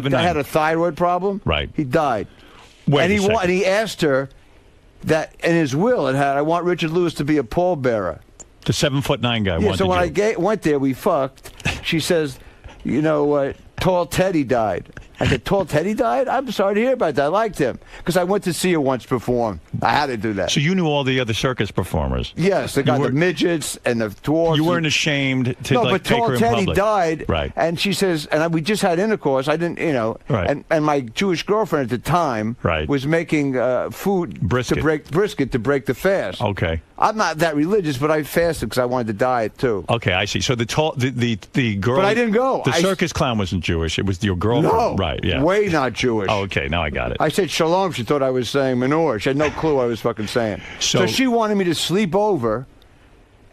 had a thyroid problem. Right. He died. Wait and he asked her that in his will it had, I want Richard Lewis to be a pallbearer. The 7'9" guy. Yeah, so when I went there, we fucked. She says, Tall Teddy died. I said, Tall Teddy died? I'm sorry to hear about that. I liked him. Because I went to see her once perform. I had to do that. So you knew all the other circus performers? Yes, they got the midgets and the dwarfs. You weren't ashamed to take her in public? No, but Tall Teddy died. Right. And she says, and we just had intercourse. I didn't, Right. And my Jewish girlfriend at the time was making food brisket to break the fast. Okay. I'm not that religious, but I fasted because I wanted to diet too. Okay, I see. So the girl, but I didn't go. The circus clown wasn't Jewish. It was your girlfriend. No, right? Yeah, way not Jewish. Oh, okay, now I got it. I said shalom. She thought I was saying menorah. She had no clue what I was fucking saying. So she wanted me to sleep over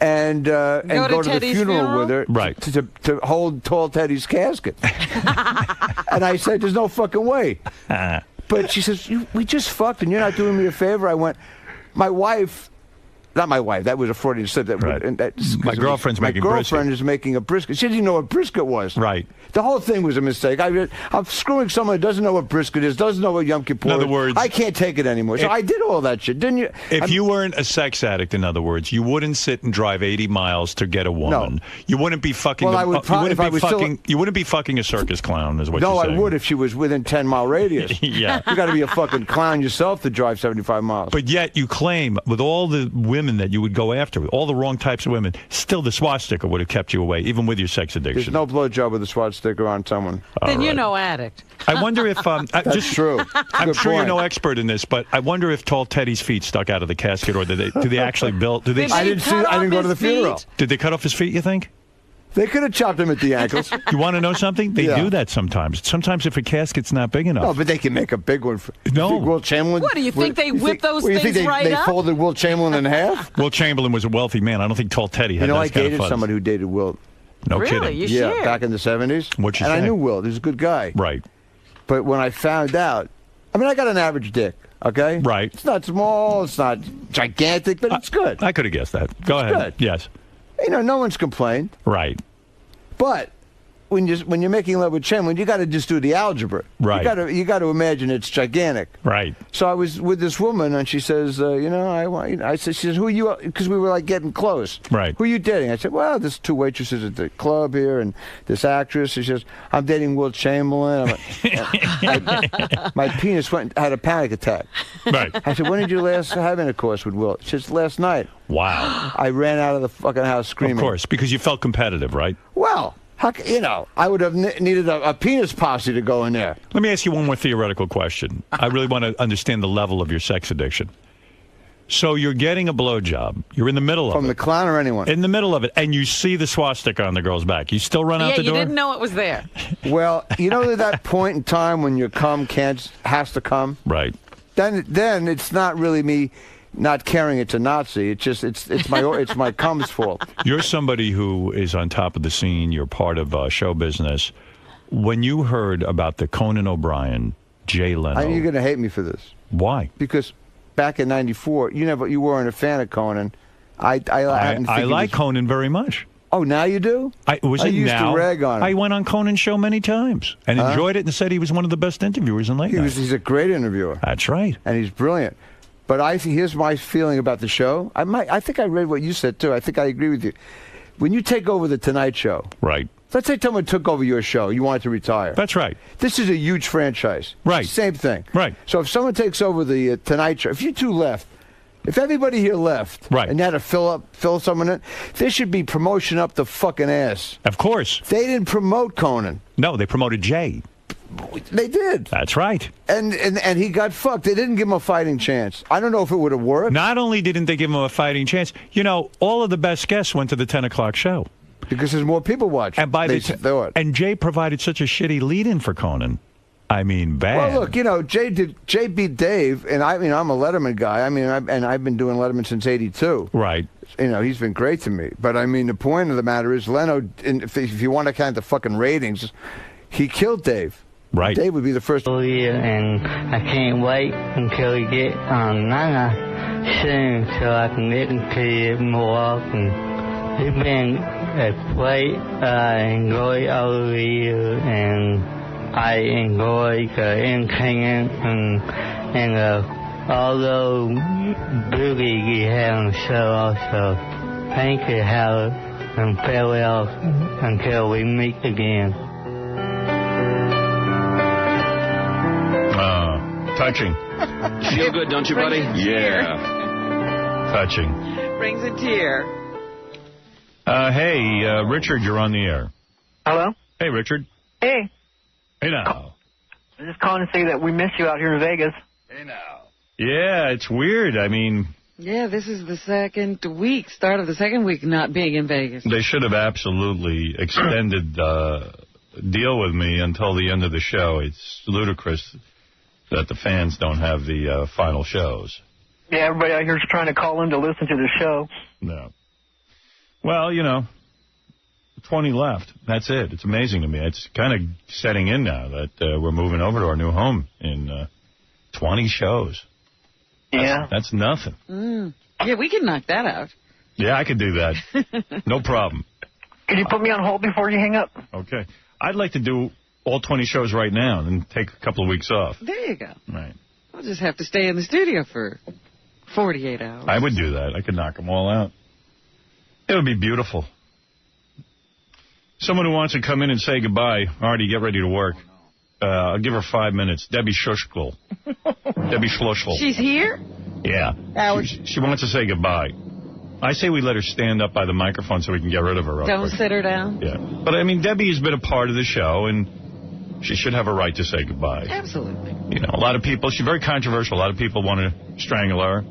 and go to the funeral with her, right? To hold Tall Teddy's casket. And I said, "There's no fucking way." But she says, "We just fucked, and you're not doing me a favor." I went, "My wife." Not my wife. That was a Freudian slip. My girlfriend's making brisket. My girlfriend is making a brisket. She didn't even know what brisket was. Right. The whole thing was a mistake. I'm screwing someone who doesn't know what brisket is, doesn't know what Yom Kippur is. In other words, I can't take it anymore. So I did all that shit, didn't you? If you weren't a sex addict, in other words, you wouldn't sit and drive 80 miles to get a woman. No. You wouldn't be fucking. Well, I would you wouldn't be fucking a circus clown, is what you're saying. No, I would if she was within 10-mile radius. Yeah. You got to be a fucking clown yourself to drive 75 miles. But yet you claim, with all the women that you would go after, with all the wrong types of women, still the swastika would have kept you away, even with your sex addiction. There's no blowjob with a swastika on someone. Then you're no addict. I wonder if that's true. I'm sure you're no expert in this, but I wonder if Tall Teddy's feet stuck out of the casket, or do they actually build? I didn't go to the funeral. Did they cut off his feet, you think? They could have chopped him at the ankles. You want to know something? They do that sometimes. Sometimes if a casket's not big enough. No, but they can make a big one. No. Wilt Chamberlain. What, do you think they whip those things right up? You think they folded Wilt Chamberlain in half? Wilt Chamberlain was a wealthy man. I don't think Tall Teddy had that kind of I dated somebody who dated Wilt. No really? kidding. You shared? Back in the 70s. What'd you say? And I knew Wilt. He was a good guy. Right. But when I found out, I got an average dick, okay? Right. It's not small, it's not gigantic, but it's good. I could have guessed that. Go ahead. Good. Yes. No one's complained. Right. But when you're making love with Chamberlain, you got to just do the algebra. Right. You got to imagine it's gigantic. Right. So I was with this woman, and she says, I said, she says, who are you? Because we were like getting close. Right. Who are you dating? I said, well, there's two waitresses at the club here, and this actress. She says, I'm dating Wilt Chamberlain. My penis had a panic attack. Right. I said, when did you last have intercourse with Wilt? She says, last night. Wow. I ran out of the fucking house screaming. Of course, because you felt competitive, right? Well. I would have needed a penis posse to go in there. Let me ask you one more theoretical question. I really want to understand the level of your sex addiction. So you're getting a blowjob. You're in the middle of it. From the clown or anyone? In the middle of it. And you see the swastika on the girl's back. You still run out the door? Yeah, you didn't know it was there. Well, that point in time when your cum has to come? Right. Then it's not really me not caring it's a Nazi. It's just it's my cum's fault. You're somebody who is on top of the scene. You're part of show business. When you heard about the Conan O'Brien, Jay Leno, you're going to hate me for this. Why? Because back in '94, you weren't a fan of Conan. I like Conan very much. Oh, now you do? I used to rag on him. I went on Conan's show many times and enjoyed it, and said he was one of the best interviewers in late night. He's a great interviewer. That's right, and he's brilliant. But here's my feeling about the show. I think I read what you said, too. I think I agree with you. When you take over the Tonight Show. Right. Let's say someone took over your show. You wanted to retire. That's right. This is a huge franchise. Right. Same thing. Right. So if someone takes over the Tonight Show, if you two left, if everybody here left, right, and you had to fill someone in, there should be promotion up the fucking ass. Of course. They didn't promote Conan. No, they promoted Jay. They did. That's right. And he got fucked. They didn't give him a fighting chance. I don't know if it would have worked. Not only didn't they give him a fighting chance, all of the best guests went to the 10 o'clock show. Because there's more people watching. And and Jay provided such a shitty lead-in for Conan. I mean, bad. Well, look, Jay beat Dave, and I'm a Letterman guy. I've been doing Letterman since '82. Right. He's been great to me. But the point of the matter is, Leno, if you want to count the fucking ratings, he killed Dave. Right. Dave would be the first. And I can't wait until we get on Nana soon so I can listen to you more often. It's been a great enjoy all of you, and I enjoy the entertainment and all the beauty you have on the show also. Thank you, Howard, and farewell until we meet again. Touching. Feel good, don't you, buddy? Yeah. Touching. Brings a tear. Hey, Richard, you're on the air. Hello? Hey, Richard. Hey. Hey, now. I'm just calling to say that we miss you out here in Vegas. Hey, now. Yeah, it's weird. I mean... Yeah, this is the start of the second week not being in Vegas. They should have absolutely extended deal with me until the end of the show. It's ludicrous that the fans don't have the final shows. Yeah, everybody out here is trying to call in to listen to the show. No. Well, 20 left. That's it. It's amazing to me. It's kind of setting in now that we're moving over to our new home in 20 shows. Yeah. That's nothing. Yeah, we can knock that out. Yeah, I could do that. No problem. Could you put me on hold before you hang up? Okay. I'd like to do all 20 shows right now and then take a couple of weeks off. There you go. Right. We'll just have to stay in the studio for 48 hours. I would do that. I could knock them all out. It would be beautiful. Someone who wants to come in and say goodbye. Artie, get ready to work. I'll give her 5 minutes. Debbie Shushkel. Debbie Schlushkel. She's here? Yeah. She wants to say goodbye. I say we let her stand up by the microphone so we can get rid of her. Don't sit her down? Yeah. But, I mean, Debbie has been a part of the show, and she should have a right to say goodbye. Absolutely. A lot of people, she's very controversial. A lot of people want to strangle her.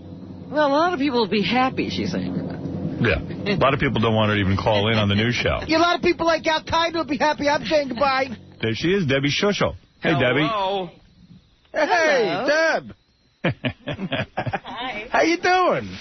Well, a lot of people will be happy she's saying goodbye. Yeah. A lot of people don't want her to even call in on the news show. A lot of people like Al-Qaeda will be happy I'm saying goodbye. There she is, Debbie Shushel. Hey, Hello. Debbie. Hey, Deb. Hi. How you doing?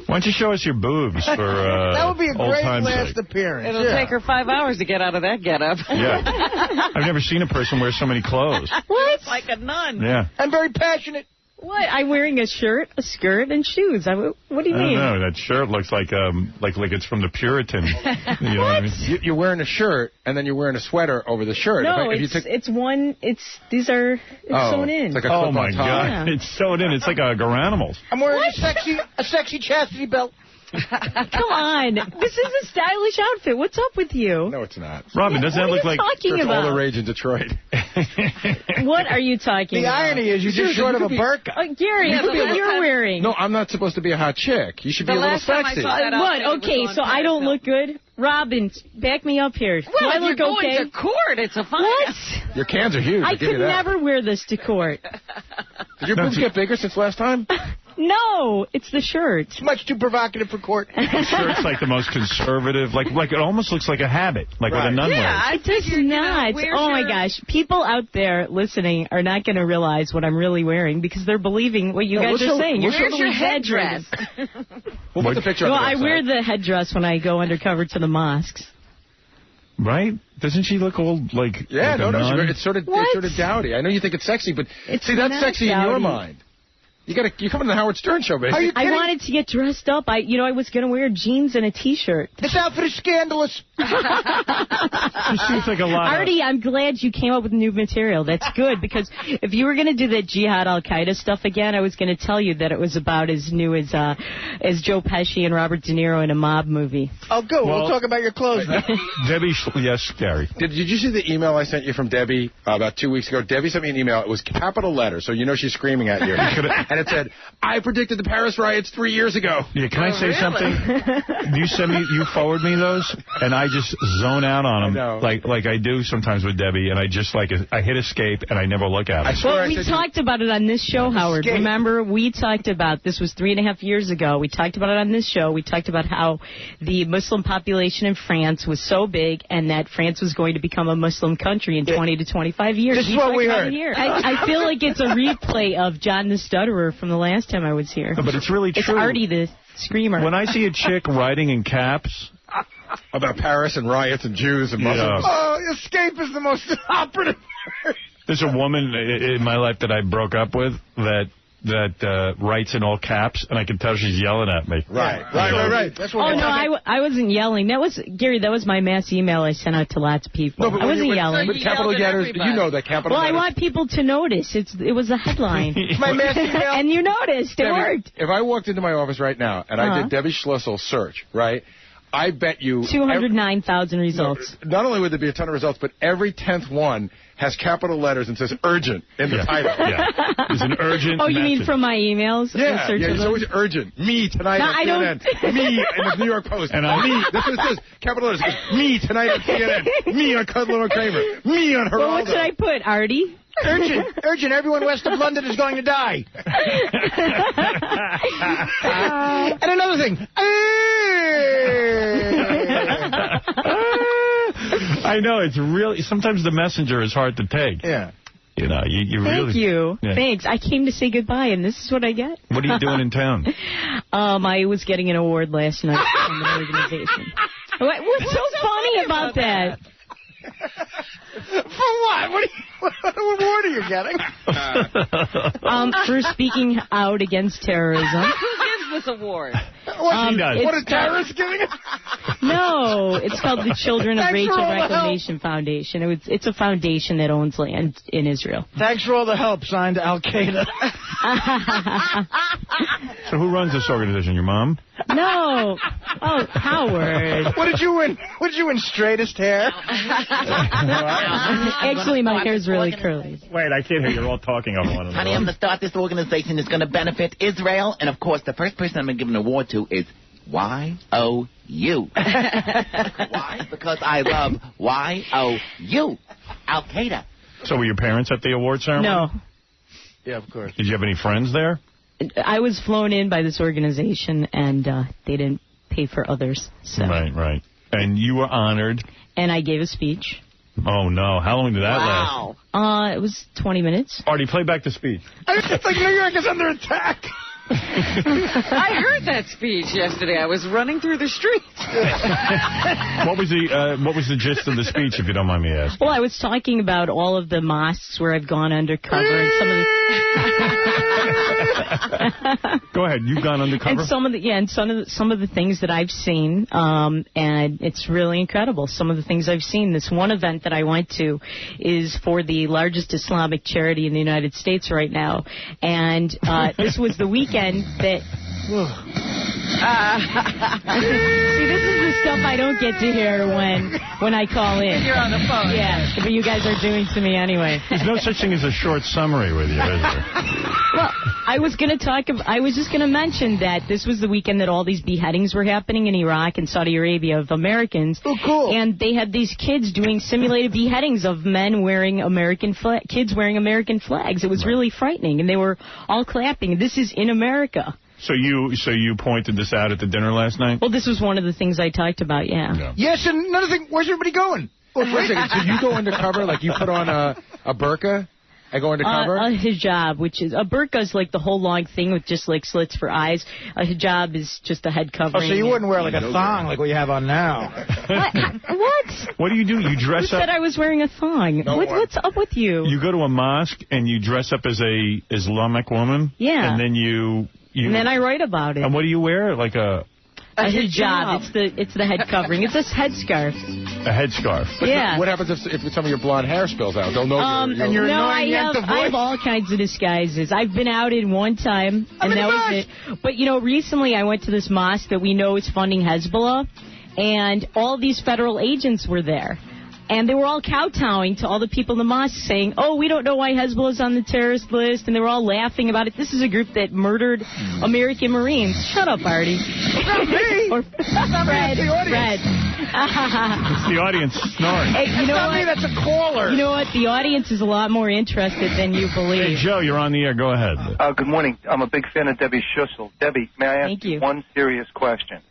Why don't you show us your boobs for that would be a great last sake. appearance. It'll take her 5 hours to get out of that getup. Yeah. I've never seen a person wear so many clothes. What? Like a nun. Yeah. I'm very passionate. What? I'm wearing a shirt, a skirt, and shoes. What do you mean? I don't know. That shirt looks like it's from the Puritan. You know what I mean? You're wearing a shirt, and then you're wearing a sweater over the shirt. No, it's sewn in. It's like a oh, my top. God. Yeah. It's sewn in. It's like a Garanimals. I'm wearing a sexy chastity belt. Come on. This is a stylish outfit. What's up with you? No, it's not. Robin, doesn't that look like... What are you talking about? all the rage in Detroit. What are you talking about? The irony is you're just short of a burqa. Gary, what you're wearing. No, I'm not supposed to be a hot chick. You should be a little sexy. What? Okay, so I don't look good? Robin, back me up here. Well, do I if look you're okay? going to court, it's a fine. What? Your cans are huge. I could never wear this to court. Did your boobs get bigger since last time? No, it's the shirt. It's much too provocative for court. The shirt's like the most conservative. Like it almost looks like a habit, like what a nun wears. It does not. Oh, my gosh. People out there listening are not going to realize what I'm really wearing because they're believing what you guys are saying. You're Where's your headdress? We'll put the picture Well, on the I wear the headdress when I go undercover to the mosques. Right? Doesn't she look old like Yeah, like a nun? it's sort of dowdy. I know you think it's sexy, but It's see, that's not sexy in your dowdy. mind. You come on the Howard Stern show, baby. I wanted to get dressed up. I was going to wear jeans and a T-shirt. This outfit is scandalous. She seems like a lot Artie, I'm glad you came up with new material. That's good, because if you were going to do that Jihad Al-Qaeda stuff again, I was going to tell you that it was about as new as Joe Pesci and Robert De Niro in a mob movie. Oh, good. We'll talk about your clothes now. Debbie, yes, Gary. Did you see the email I sent you from Debbie about 2 weeks ago? Debbie sent me an email. It was capital letters, so you know she's screaming at you. And it said, I predicted the Paris riots 3 years ago. Yeah, can I say something? You forward me those, and I just zone out on them like I do sometimes with Debbie, and I just I hit escape, and I never look at them. Well, we talked about it on this show, Howard. Escape. Remember, we talked about, this was 3.5 years ago, we talked about it on this show. We talked about how the Muslim population in France was so big, and that France was going to become a Muslim country in 20 to 25 years. This is what we heard. I feel like it's a replay of John the Stutterer from the last time I was here. No, but it's really true. It's Artie the Screamer. When I see a chick writing in caps about Paris and riots and Jews and Muslims. Oh, escape is the most operative word. There's a woman in my life that I broke up with that that writes in all caps, and I can tell she's yelling at me. Right. That's what I wasn't yelling. That was, Gary, that was my mass email I sent out to lots of people. No, I wasn't yelling. With capital letters, you know that capital letters. Well, I want people to notice. It was a headline. my mass email. And you noticed. It worked. If I walked into my office right now and I did Debbie Schlussel search, right, I bet you 209,000 results. Not only would there be a ton of results, but every 10th one has capital letters and says urgent in the title. Yeah. There's an urgent Oh, you message. mean from my emails? Yeah, it's always urgent. Me tonight at CNN. Me in the New York Post. And me. That's what it says. Capital letters. It goes, me tonight at CNN. Me on Kudlow and Kramer. Me on Geraldo. Well, what should I put, Artie? Urgent. Everyone west of London is going to die. And another thing. I know, it's really, sometimes the messenger is hard to take. Yeah. You know, you really... Thank you. Yeah. Thanks. I came to say goodbye, and this is what I get. What are you doing in town? I was getting an award last night from an organization. What's so funny about that? For what? What award are you getting? For speaking out against terrorism. Who gives this award? What is terrorist giving it? No, it's called the Children of Rachel Reclamation Foundation. It's a foundation that owns land in Israel. Thanks for all the help, signed Al Qaeda. So who runs this organization? Your mom? No. Oh, Howard. What did you win? What did you win? Straightest hair? Actually, my hair's really curly. Wait, I can't hear. You're all talking over one another. Honey, I'm going to start this organization that's going to benefit Israel. And, of course, the first person I'm going to give an award to is Y-O-U. Why? Because I love Y-O-U. Al-Qaeda. So were your parents at the award ceremony? No. Yeah, of course. Did you have any friends there? I was flown in by this organization, and they didn't pay for others. So. Right. And you were honored. And I gave a speech. Oh, no. How long did that last? It was 20 minutes. Artie, play back the speech. It's like New York is under attack. I heard that speech yesterday. I was running through the streets. What was the gist of the speech, if you don't mind me asking? Well, I was talking about all of the mosques where I've gone undercover and some of the... Go ahead. You've gone undercover? And some of the things that I've seen, and it's really incredible. Some of the things I've seen. This one event that I went to is for the largest Islamic charity in the United States right now, and this was the weekend that... See, this is the stuff I don't get to hear when I call in. You're on the phone. Yeah, but you guys are doing to me anyway. There's no such thing as a short summary with you, is there? Well, I was just going to mention that this was the weekend that all these beheadings were happening in Iraq and Saudi Arabia of Americans. Oh, cool. And they had these kids doing simulated beheadings of men wearing kids wearing American flags. It was really frightening, and they were all clapping. This is in America. So you pointed this out at the dinner last night? Well, this was one of the things I talked about, yeah. Yes, and another thing, where's everybody going? Wait a second. So you go undercover, like you put on a burqa and go undercover? A hijab, which is... A burqa is like the whole long thing with just like slits for eyes. A hijab is just a head covering. Oh, so you wouldn't wear like a thong like what you have on now? What? What do? You dress Who up... said I was wearing a thong? What's up with you? You go to a mosque and you dress up as a Islamic woman? Yeah. And then and then I write about it. And what do you wear? Like a hijab. It's the head covering. It's a headscarf. A headscarf. Yeah. What happens if some of your blonde hair spills out? They'll know you're I have all kinds of disguises. I've been outed one time, and that was it. But, recently I went to this mosque that we know is funding Hezbollah, and all these federal agents were there. And they were all kowtowing to all the people in the mosque saying, oh, we don't know why Hezbollah's on the terrorist list. And they were all laughing about it. This is a group that murdered American Marines. Shut up, Artie. Not me. Fred. It's the audience snoring. Hey, you know not what? me, that's a caller. You know what? The audience is a lot more interested than you believe. Hey, Joe, you're on the air. Go ahead. Good morning. I'm a big fan of Debbie Schlussel. Debbie, may I ask you one serious question?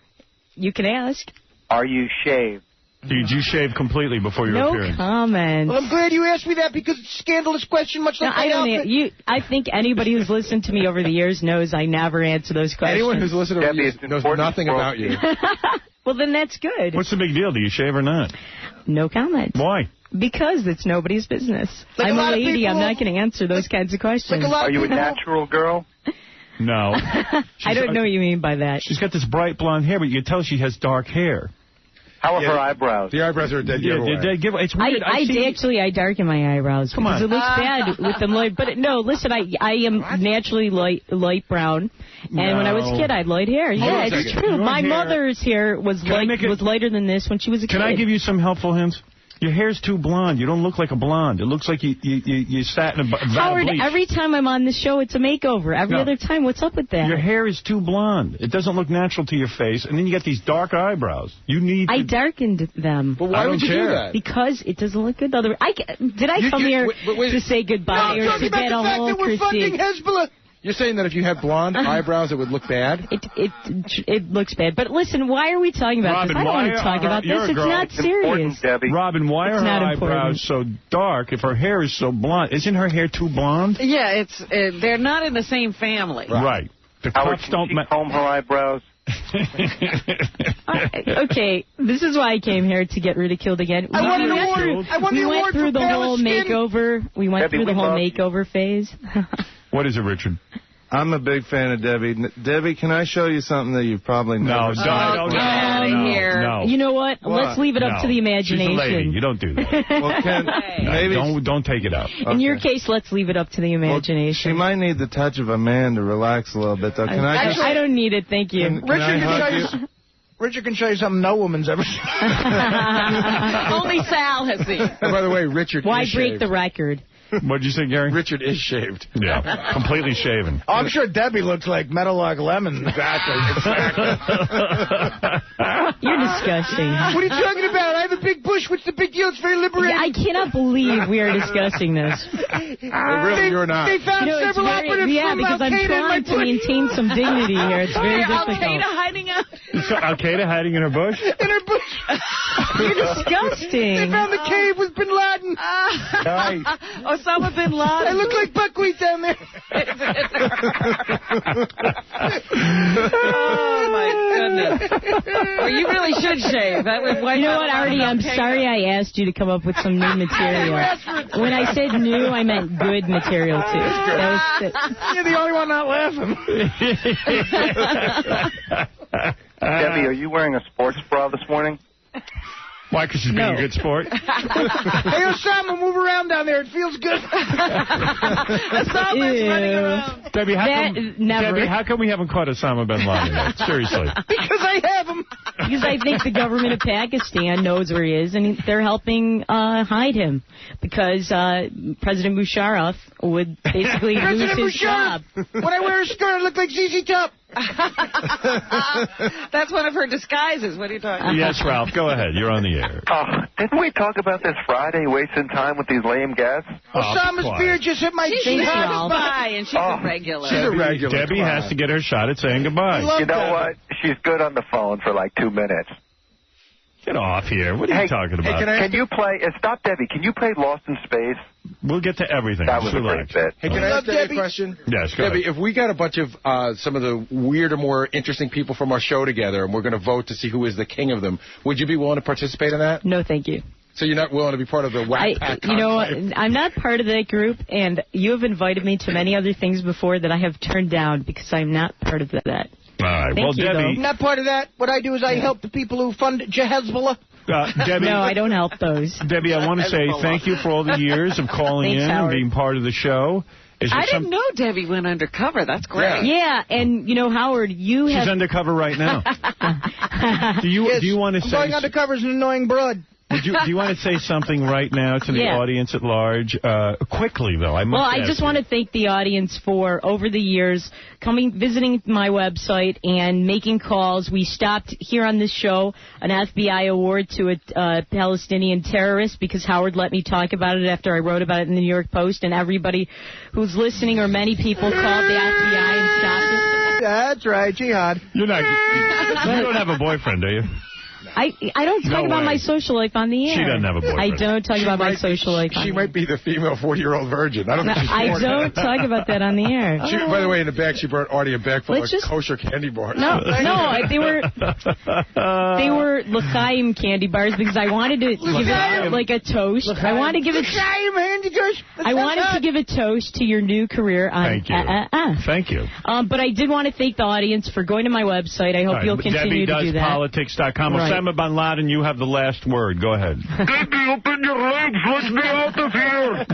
You can ask. Are you shaved? Did you shave completely before your appearance? No comment. Well, I'm glad you asked me that because it's a scandalous question, much like I think anybody who's listened to me over the years knows I never answer those questions. Anyone who's listened to you knows nothing about you. Well, then that's good. What's the big deal? Do you shave or not? No comment. Why? Because it's nobody's business. Like I'm a lady. people, I'm not going to answer those kinds of questions. Are you a natural girl? No. I don't know what you mean by that. She's got this bright blonde hair, but you can tell she has dark hair. How are her eyebrows? The eyebrows are a dead giveaway. Dead giveaway. It's weird. I darken my eyebrows. Come on. Because it looks bad with them light. But no, listen, I am naturally light brown. And when I was a kid, I had light hair. Yeah, it's true. My mother's hair was lighter than this when she was a kid. Can I give you some helpful hints? Your hair's too blonde. You don't look like a blonde. It looks like you sat in a vat Howard, of bleach. every time I'm on the show, it's a makeover. Every other time, what's up with that? Your hair is too blonde. It doesn't look natural to your face. And then you got these dark eyebrows. You need I darkened them. But why would you do that? Because it doesn't look good. Did I come here to say goodbye or to get a whole critique? You're saying that if you had blonde eyebrows, it would look bad? It looks bad. But listen, why are we talking about this? I don't want to talk about this. It's not serious. Robin, why are her eyebrows so dark if her hair is so blonde? Isn't her hair too blonde? Yeah, they're not in the same family. Right. The cuffs don't comb her eyebrows. Okay, this is why I came here, to get ridiculed again. I won an award. We went through the whole makeover. We went through the whole makeover phase. What is it, Richard? I'm a big fan of Debbie. Debbie, can I show you something that you've probably never seen? No. You know what? Let's leave it up to the imagination. She's a lady. You don't do that. Well, maybe don't take it out. In your case, let's leave it up to the imagination. She might need the touch of a man to relax a little bit, though. I don't need it, thank you. Richard can show you something no woman's ever seen. Only Sal has seen. And by the way, Richard Why is break shaved. the record? What'd you say, Gary? Richard is shaved. Yeah, completely shaven. Oh, I'm sure Debbie looks like Metalog Lemon. Exactly. You're disgusting. What are you talking about? I have a big bush. What's the big deal? It's very liberating. I cannot believe we are discussing this. Really, you're not. They found several operatives from because I'm Al-Qaeda trying to maintain some dignity here. It's very difficult. Al-Qaeda hiding out? Al-Qaeda hiding in her bush? In her bush. You're disgusting. They found the cave with Bin Laden. Osama Bin Laden. I look like buckwheat down there. Oh, my goodness. Well, you really should shave. That would wipe You know out what, a lot of Artie? I'm Al-Qaeda. sorry I asked you to come up with some new material. When I said new, I meant good material, too. You're the only one not laughing. Debbie, are you wearing a sports bra this morning? Why? Because she's being a good sport? Hey, Osama, move around down there. It feels good. Osama's running around. Debbie, how come we haven't caught Osama bin Laden yet? Seriously. Because I have him. Because I think the government of Pakistan knows where he is, and they're helping hide him. Because President Musharraf would basically lose his job. When I wear a skirt, I look like ZZ Top. That's one of her disguises. What are you talking about? Yes, Ralph, go ahead. You're on the air. Didn't we talk about this Friday, wasting time with these lame guests? Osama's beard just hit my She's cheek. goodbye, and she's a regular. She's a regular. Debbie has to get her shot at saying goodbye. You know what? She's good on the phone for like 2 minutes. Get off here. What are you talking about? Can you play... stop, Debbie. Can you play Lost in Space? We'll get to everything. That was a great bit. Hey, can I ask Debbie a question? Yes, go Debbie, ahead. if we got a bunch of some of the weirder, more interesting people from our show together, and we're going to vote to see who is the king of them, would you be willing to participate in that? No, thank you. So you're not willing to be part of the Whack Pack You know what? conclave? I'm not part of that group, and you have invited me to many other things before that I have turned down because I'm not part of that. All right. Thank Well, you, Debbie... I'm not part of that. What I do is I help the people who fund Hezbollah. Debbie, no, I don't help those. Debbie, I want to say thank you for all the years of calling Thanks, in Howard. and being part of the show. I didn't know Debbie went undercover. That's great. Yeah, and, you know, Howard, you have... She's undercover right now. Do you want to say... I'm going undercover as an annoying broad. Do you want to say something right now to the audience at large? Quickly, though. I just want to thank the audience for, over the years, visiting my website and making calls. We stopped here on this show an FBI award to a Palestinian terrorist because Howard let me talk about it after I wrote about it in the New York Post, and everybody who's listening, or many people, called the FBI and stopped it. That's right, jihad. You don't have a boyfriend, do you? I don't talk about my social life on the air. She doesn't have a boyfriend. I don't talk about my social life on the air. She might be the female 40-year-old virgin. I don't think she's 40. I don't talk about that on the air. By the way, in the bag, she brought Artie a bag full of kosher candy bars. No, they were L'chaim candy bars because I wanted to give it like a toast. I wanted to give it... L'chaim candy bars. I wanted to give a toast to your new career on Thank you. Thank you. But I did want to thank the audience for going to my website. I hope you'll continue to do that. DebbieDoesPolitics.com. Right. Osama bin Laden, you have the last word. Go ahead. Debbie, open your legs. Let's be out of here.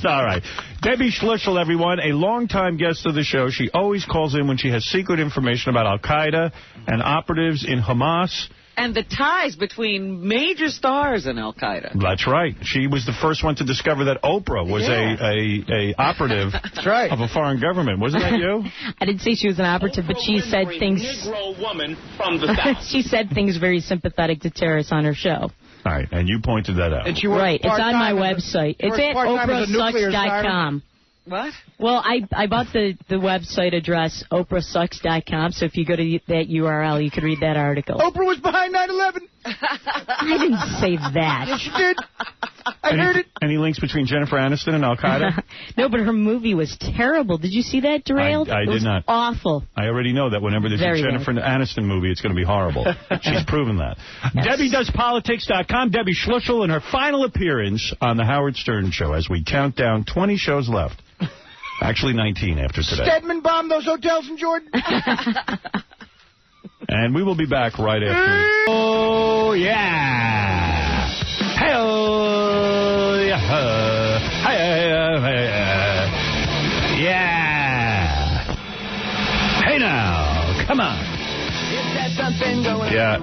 All right. Debbie Schlussel, everyone, a longtime guest of the show. She always calls in when she has secret information about Al-Qaeda and operatives in Hamas. And the ties between major stars in Al-Qaeda. That's right. She was the first one to discover that Oprah was a operative of a foreign government. Wasn't that you? I didn't say she was an operative, but she said things. Negro woman from the South. She said things very sympathetic to terrorists on her show. All right, and you pointed that out. And she Right, it's on my website. It's at oprahsucks.com. What? Well, I bought the website address, oprahsucks.com, so if you go to that URL, you could read that article. Oprah was behind 9/11. I didn't say that. Yes, you did. I heard it. Any links between Jennifer Aniston and Al-Qaeda? No, but her movie was terrible. Did you see that, Derailed? I did not. Awful. I already know that whenever there's Very a Jennifer Aniston movie, it's going to be horrible. She's proven that. Yes. DebbieDoesPolitics.com. Debbie Schlussel in her final appearance on The Howard Stern Show as we count down 20 shows left. Actually, 19 after today. Stedman bombed those hotels in Jordan. And we will be back right after. Oh, yeah. Hell yeah. Yeah. Hey now. Come on. Yeah,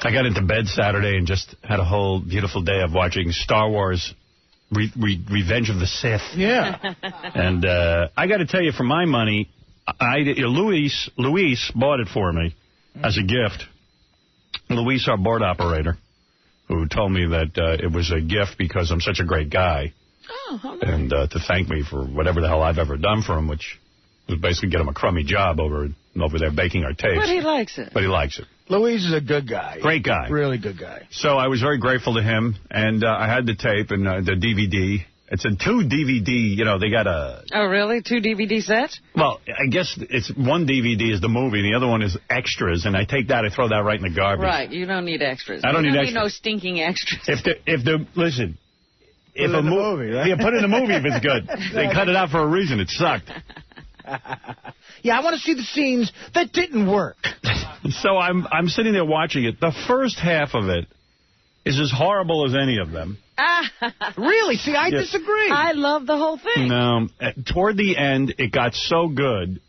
I got into bed Saturday and just had a whole beautiful day of watching Star Wars Revenge of the Sith. Yeah. And I got to tell you, for my money, Luis bought it for me as a gift. Luis, our board operator, who told me that it was a gift because I'm such a great guy. Oh, how nice. And to thank me for whatever the hell I've ever done for him, which was basically get him a crummy job over there baking our tapes. But he likes it. But he likes it. Louise is a good guy. Great guy. Really good guy. So I was very grateful to him, and I had the tape and the DVD. It's a 2 DVD, they got a... Oh, really? 2 DVD sets? Well, I guess it's one DVD is the movie, and the other one is extras, and I take that, I throw that right in the garbage. Right, you don't need extras. I don't need extras. No stinking extras. Listen, if a movie, right? Yeah, put it in a movie if it's good. They cut it out for a reason. It sucked. Yeah, I want to see the scenes that didn't work. So I'm sitting there watching it. The first half of it is as horrible as any of them. Really? See, I disagree. I love the whole thing. No, toward the end, it got so good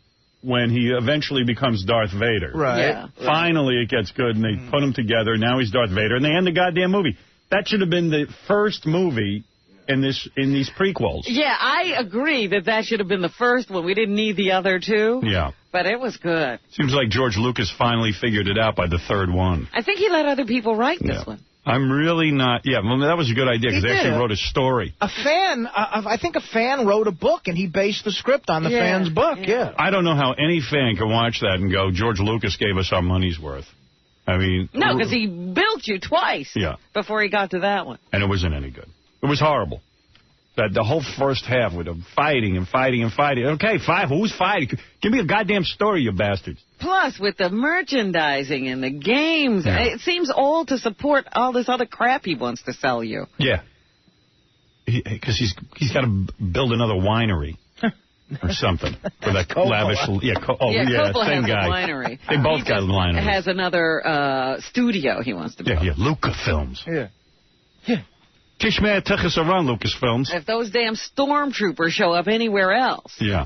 when he eventually becomes Darth Vader. Right. Yeah, Finally, it gets good, and they put him together. Now he's Darth Vader, and they end the goddamn movie. That should have been the first movie in these prequels. Yeah, I agree that should have been the first one. We didn't need the other two. Yeah. But it was good. Seems like George Lucas finally figured it out by the third one. I think he let other people write this one. I'm really not... Yeah, well, that was a good idea, because they actually wrote a story. I think a fan wrote a book, and he based the script on the fan's book, yeah. I don't know how any fan can watch that and go, George Lucas gave us our money's worth. I mean... No, because he built you twice before he got to that one. And it wasn't any good. It was horrible. That the whole first half with them fighting and fighting and fighting. Okay, who's fighting? Give me a goddamn story, you bastards. Plus, with the merchandising and the games, it seems all to support all this other crap he wants to sell you. Yeah. Because he's got to build another winery. Or something for that lavish, same guy. A winery. They both got wineries. Has another studio he wants to build. Yeah, Lucasfilms. Yeah. Tishman took us around Lucasfilms. If those damn stormtroopers show up anywhere else. Yeah.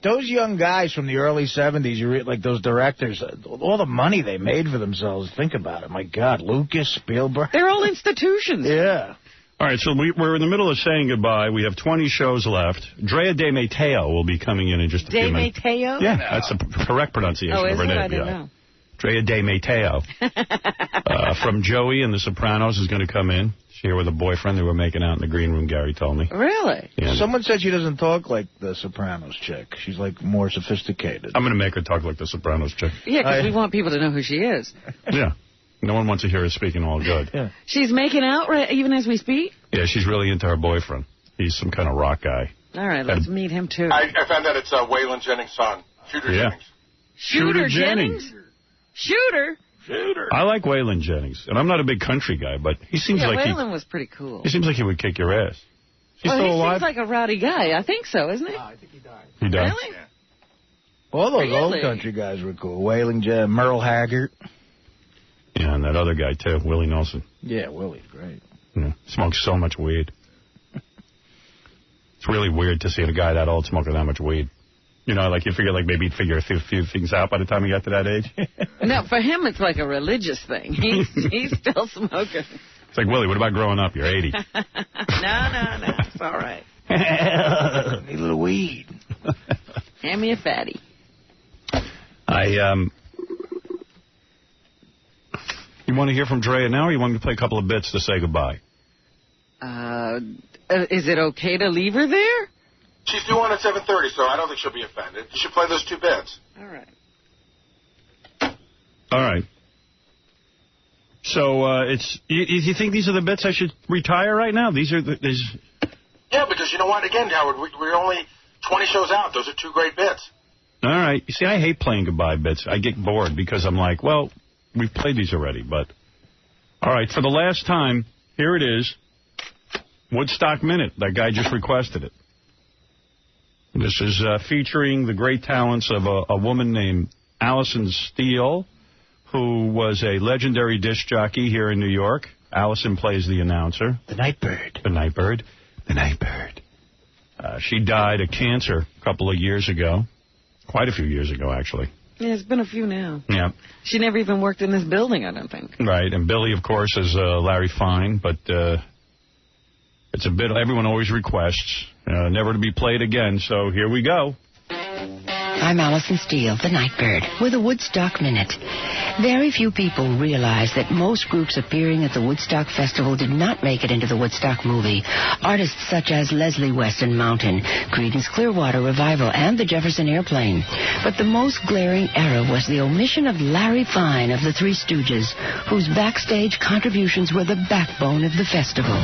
Those young guys from the early 70s, like those directors, all the money they made for themselves. Think about it. My God, Lucas, Spielberg. They're all institutions. Yeah. All right, so we're in the middle of saying goodbye. We have 20 shows left. Drea De Matteo will be coming in just a few minutes. De Matteo? Yeah, that's the correct pronunciation of her name. I didn't know. Drea De Matteo from Joey and The Sopranos is going to come in. She's here with a boyfriend. They were making out in the green room, Gary told me. Really? Yeah. Someone said she doesn't talk like the Sopranos chick. She's, like, more sophisticated. I'm going to make her talk like the Sopranos chick. Yeah, because we want people to know who she is. Yeah. No one wants to hear her speaking all good. Yeah. She's making out even as we speak? Yeah, she's really into her boyfriend. He's some kind of rock guy. All right, let's meet him, too. I found out it's Waylon Jennings' son, Shooter Jennings. Shooter Jennings? Shooter? I like Waylon Jennings, and I'm not a big country guy, but he seems like Waylon was pretty cool. He seems like he would kick your ass. He's still he alive? seems like a rowdy guy. I think so, isn't he? I think he died. He died? Really? Yeah. All those old Really? country guys were cool. Wailing Jim, Merle Haggard. Yeah, and that other guy, too, Willie Nelson. Yeah, Willie's great. Yeah, smokes so much weed. It's really weird to see a guy that old smoking that much weed. You know, like you figure, like maybe he'd figure a few things out by the time he got to that age. No, for him it's like a religious thing. He's still smoking. It's like, Willie, what about growing up? You're 80. No, it's all right. Need a little weed. Hand me a fatty. You want to hear from Drea now, or you want me to play a couple of bits to say goodbye? Is it okay to leave her there? She's due on at 7:30, so I don't think she'll be offended. You should play those 2 bits. All right. All right. So, you think these are the bits I should retire right now? These are Yeah, because you know what? Again, Howard, we're only 20 shows out. Those are 2 great bits. All right. You see, I hate playing goodbye bits. I get bored because I'm like, well, we've played these already. But, all right, for the last time, here it is. Woodstock Minute. That guy just requested it. This is featuring the great talents of a woman named Allison Steele, who was a legendary disc jockey here in New York. Allison plays the announcer. The Nightbird. The Nightbird. The Nightbird. She died of cancer a couple of years ago. Quite a few years ago, actually. Yeah, it's been a few now. Yeah. She never even worked in this building, I don't think. Right, and Billy, of course, is Larry Fine, but it's a bit everyone always requests, never to be played again, so here we go. I'm Allison Steele, the Nightbird, with a Woodstock Minute. Very few people realize that most groups appearing at the Woodstock Festival did not make it into the Woodstock movie. Artists such as Leslie West and Mountain, Creedence Clearwater Revival, and the Jefferson Airplane. But the most glaring error was the omission of Larry Fine of the Three Stooges, whose backstage contributions were the backbone of the festival.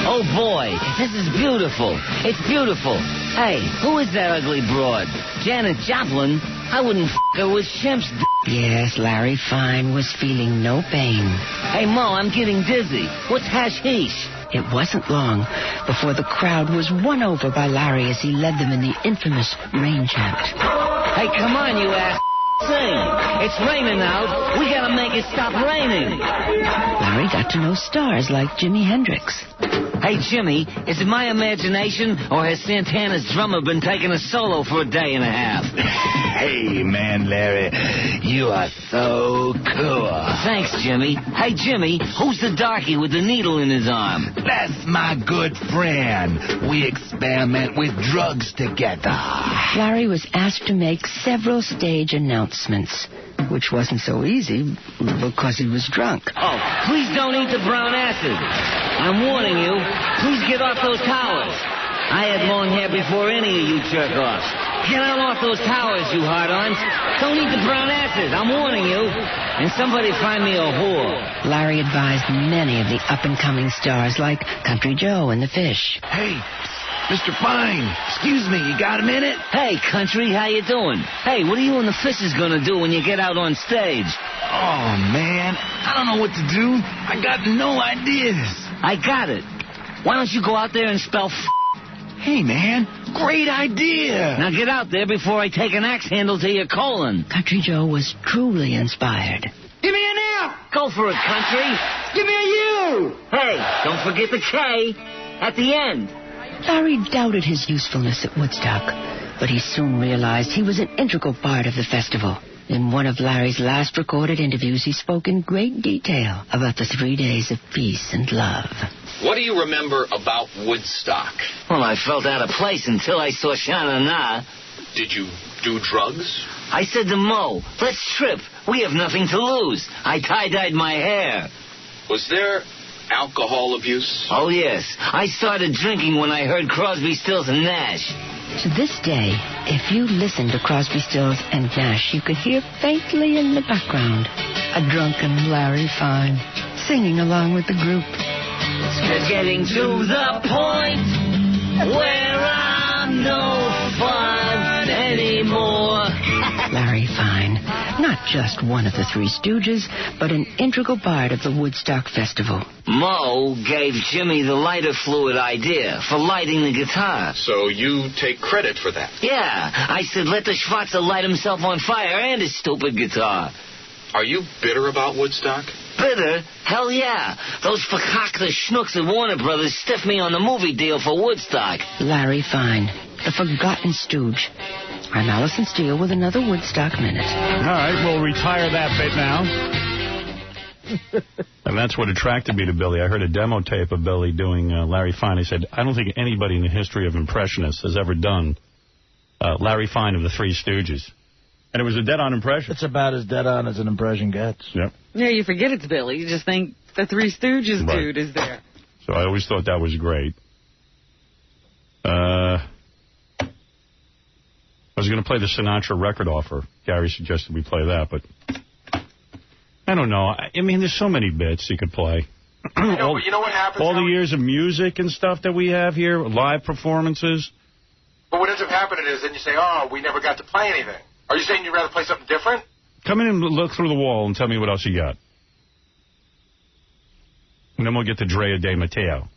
Oh, boy, this is beautiful. It's beautiful. Hey, who is that ugly broad? Janet Joplin? I wouldn't f*** her with Shemp's d***. Yes, Larry Fine was feeling no pain. Hey, Mo, I'm getting dizzy. What's hashish? It wasn't long before the crowd was won over by Larry as he led them in the infamous rain chant. Hey, come on, you ass. Sing. It's raining out. We gotta make it stop raining. Larry got to know stars like Jimi Hendrix. Hey, Jimmy, is it my imagination, or has Santana's drummer been taking a solo for a day and a half? Hey, man, Larry, you are so cool. Thanks, Jimmy. Hey, Jimmy, who's the darky with the needle in his arm? That's my good friend. We experiment with drugs together. Larry was asked to make several stage announcements, which wasn't so easy because he was drunk. Oh, please don't eat the brown acid. I'm warning you. Please get off those towers. I had long hair before any of you jerk-offs. Get out off those towers, you hard-ons. Don't eat the brown acid. I'm warning you. And somebody find me a whore. Larry advised many of the up-and-coming stars like Country Joe and the Fish. Hey, Mr. Fine, excuse me, you got a minute? Hey, Country, how you doing? Hey, what are you and the Fish is gonna do when you get out on stage? Oh, man, I don't know what to do. I got no ideas. I got it. Why don't you go out there and spell f***? Hey, man, great idea. Now get out there before I take an axe handle to your colon. Country Joe was truly inspired. Give me an F! Go for it, Country. Give me a U! Hey, don't forget the K at the end. Larry doubted his usefulness at Woodstock, but he soon realized he was an integral part of the festival. In one of Larry's last recorded interviews, he spoke in great detail about the 3 days of peace and love. What do you remember about Woodstock? Well, I felt out of place until I saw Shana Na. Did you do drugs? I said to Mo, let's trip. We have nothing to lose. I tie-dyed my hair. Was there alcohol abuse? Oh, yes. I started drinking when I heard Crosby, Stills, and Nash. To this day, if you listen to Crosby, Stills, and Nash, you could hear faintly in the background a drunken Larry Fine singing along with the group. It's getting to the point where I'm no fun anymore. Larry Fine, not just one of the Three Stooges, but an integral part of the Woodstock Festival. Mo gave Jimmy the lighter fluid idea for lighting the guitar. So you take credit for that? Yeah, I said let the Schwarzer light himself on fire and his stupid guitar. Are you bitter about Woodstock? Bitter? Hell yeah. Those fakakta schnooks at Warner Brothers stiffed me on the movie deal for Woodstock. Larry Fine, the forgotten stooge. I'm Allison Steele with another Woodstock Minute. All right, we'll retire that bit now. And that's what attracted me to Billy. I heard a demo tape of Billy doing Larry Fine. I said, I don't think anybody in the history of impressionists has ever done Larry Fine of the Three Stooges. And it was a dead-on impression. It's about as dead-on as an impression gets. Yep. Yeah, you forget it's Billy. You just think the Three Stooges dude is there. So I always thought that was great. I was going to play the Sinatra record offer. Gary suggested we play that, but I don't know. I mean, there's so many bits you could play. You know what happens? All the years of music and stuff that we have here, live performances. But what ends up happening is then you say, oh, we never got to play anything. Are you saying you'd rather play something different? Come in and look through the wall and tell me what else you got. And then we'll get to Drea de Matteo.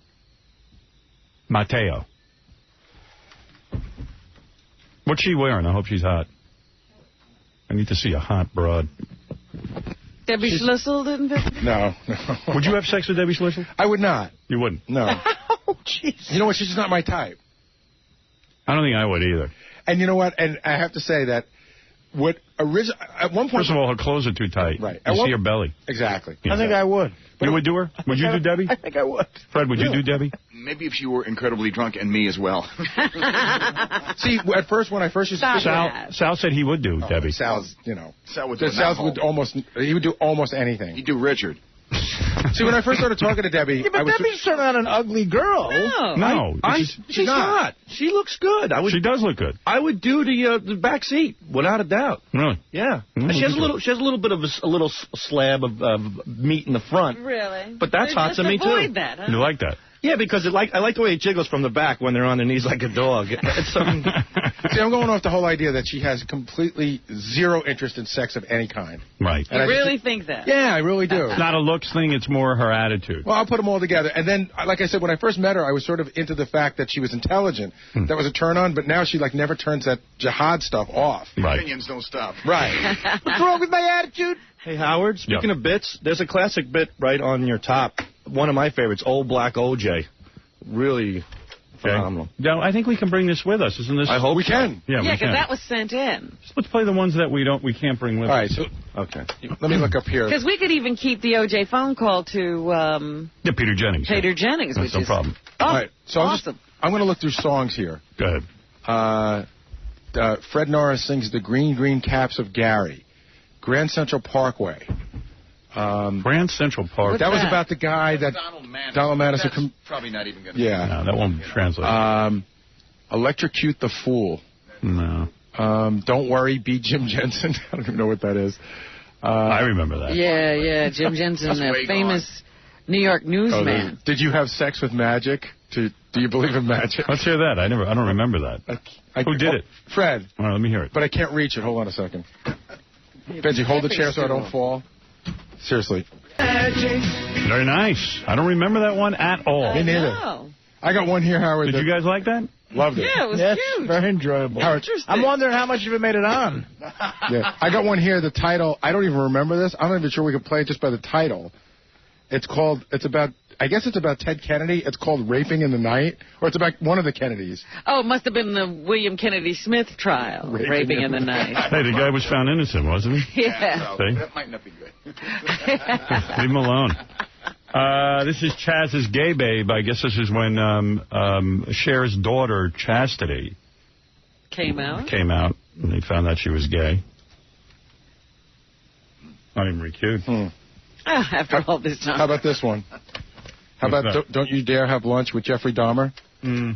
Matteo. What's she wearing? I hope she's hot. I need to see a hot broad. Debbie Schlissel didn't visit? No. Would you have sex with Debbie Schlissel? I would not. You wouldn't? No. Oh, jeez. You know what? She's just not my type. I don't think I would either. And you know what? And I have to say that at one point... First of all, her clothes are too tight. Right. You see her belly. Exactly. I think I would. You would do her? Would you do Debbie? I think I would. Fred, would you do Debbie? Maybe if she were incredibly drunk and me as well. See, at first, when I first used to... Sal said he would do Debbie. Sal's, you know... Sal would do almost anything. He'd do Richard. See, when I first started talking to Debbie... Yeah, but Debbie's not an ugly girl. No. She's not. She looks good. She does look good. I would do the back seat, without a doubt. Really? Yeah. And she has a little bit of a little slab of meat in the front. Really? But that's hot to me, too. Avoid that, huh? You like that? Yeah, because I like the way it jiggles from the back when they're on their knees like a dog. It's something... See, I'm going off the whole idea that she has completely zero interest in sex of any kind. Right. You really think that? Yeah, I really do. It's not a looks thing, it's more her attitude. Well, I'll put them all together. And then, like I said, when I first met her, I was sort of into the fact that she was intelligent. That was a turn-on, but now she, never turns that jihad stuff off. Right. Opinions don't stop. Right. What's wrong with my attitude? Hey, Howard, speaking of bits, there's a classic bit right on your top. One of my favorites, Old Black OJ. Really phenomenal. Now, I think we can bring this with us, isn't this? I hope we can. Yeah, because that was sent in. Let's play the ones that we can't bring with us. All right, so okay. Let me look up here. Because we could even keep the OJ phone call to Peter Jennings. Peter Jennings, That's which no problem. Oh, all right, so awesome. I'm going to look through songs here. Go ahead. Fred Norris sings The Green, Green Caps of Gary. Grand Central Parkway. Grand Central Park. That was about the guy that... Donald Madison. That's probably not even going to... Yeah. No, that won't translate. Electrocute the Fool. No. Don't Worry, Be Jim Jensen. I don't even know what that is. I remember that. Yeah, Jim Jensen, a famous New York newsman. Did you have sex with magic? Do you believe in magic? Let's hear that. I don't remember that. Who did it? Fred. All right, let me hear it. But I can't reach it. Hold on a second. Benji, hold the chair so I don't fall. Seriously. Very nice. I don't remember that one at all. Me neither. I got one here, Howard. Did you guys like that? Loved it. Yeah, it was cute. Very enjoyable. Howard, I'm wondering how much of it made it on. Yeah, I got one here. The title, I don't even remember this. I'm not even sure we could play it just by the title. I guess it's about Ted Kennedy. It's called Raping in the Night. Or it's about one of the Kennedys. Oh, it must have been the William Kennedy Smith trial, Raping in the Night. Hey, the guy was found innocent, wasn't he? Yeah. So that might not be good. Leave him alone. This is Chaz's Gay Babe. I guess this is when Cher's daughter, Chastity, came out, and they found out she was gay. Not even very cute. After all this time. How about this one? How about Don't You Dare Have Lunch with Jeffrey Dahmer? No.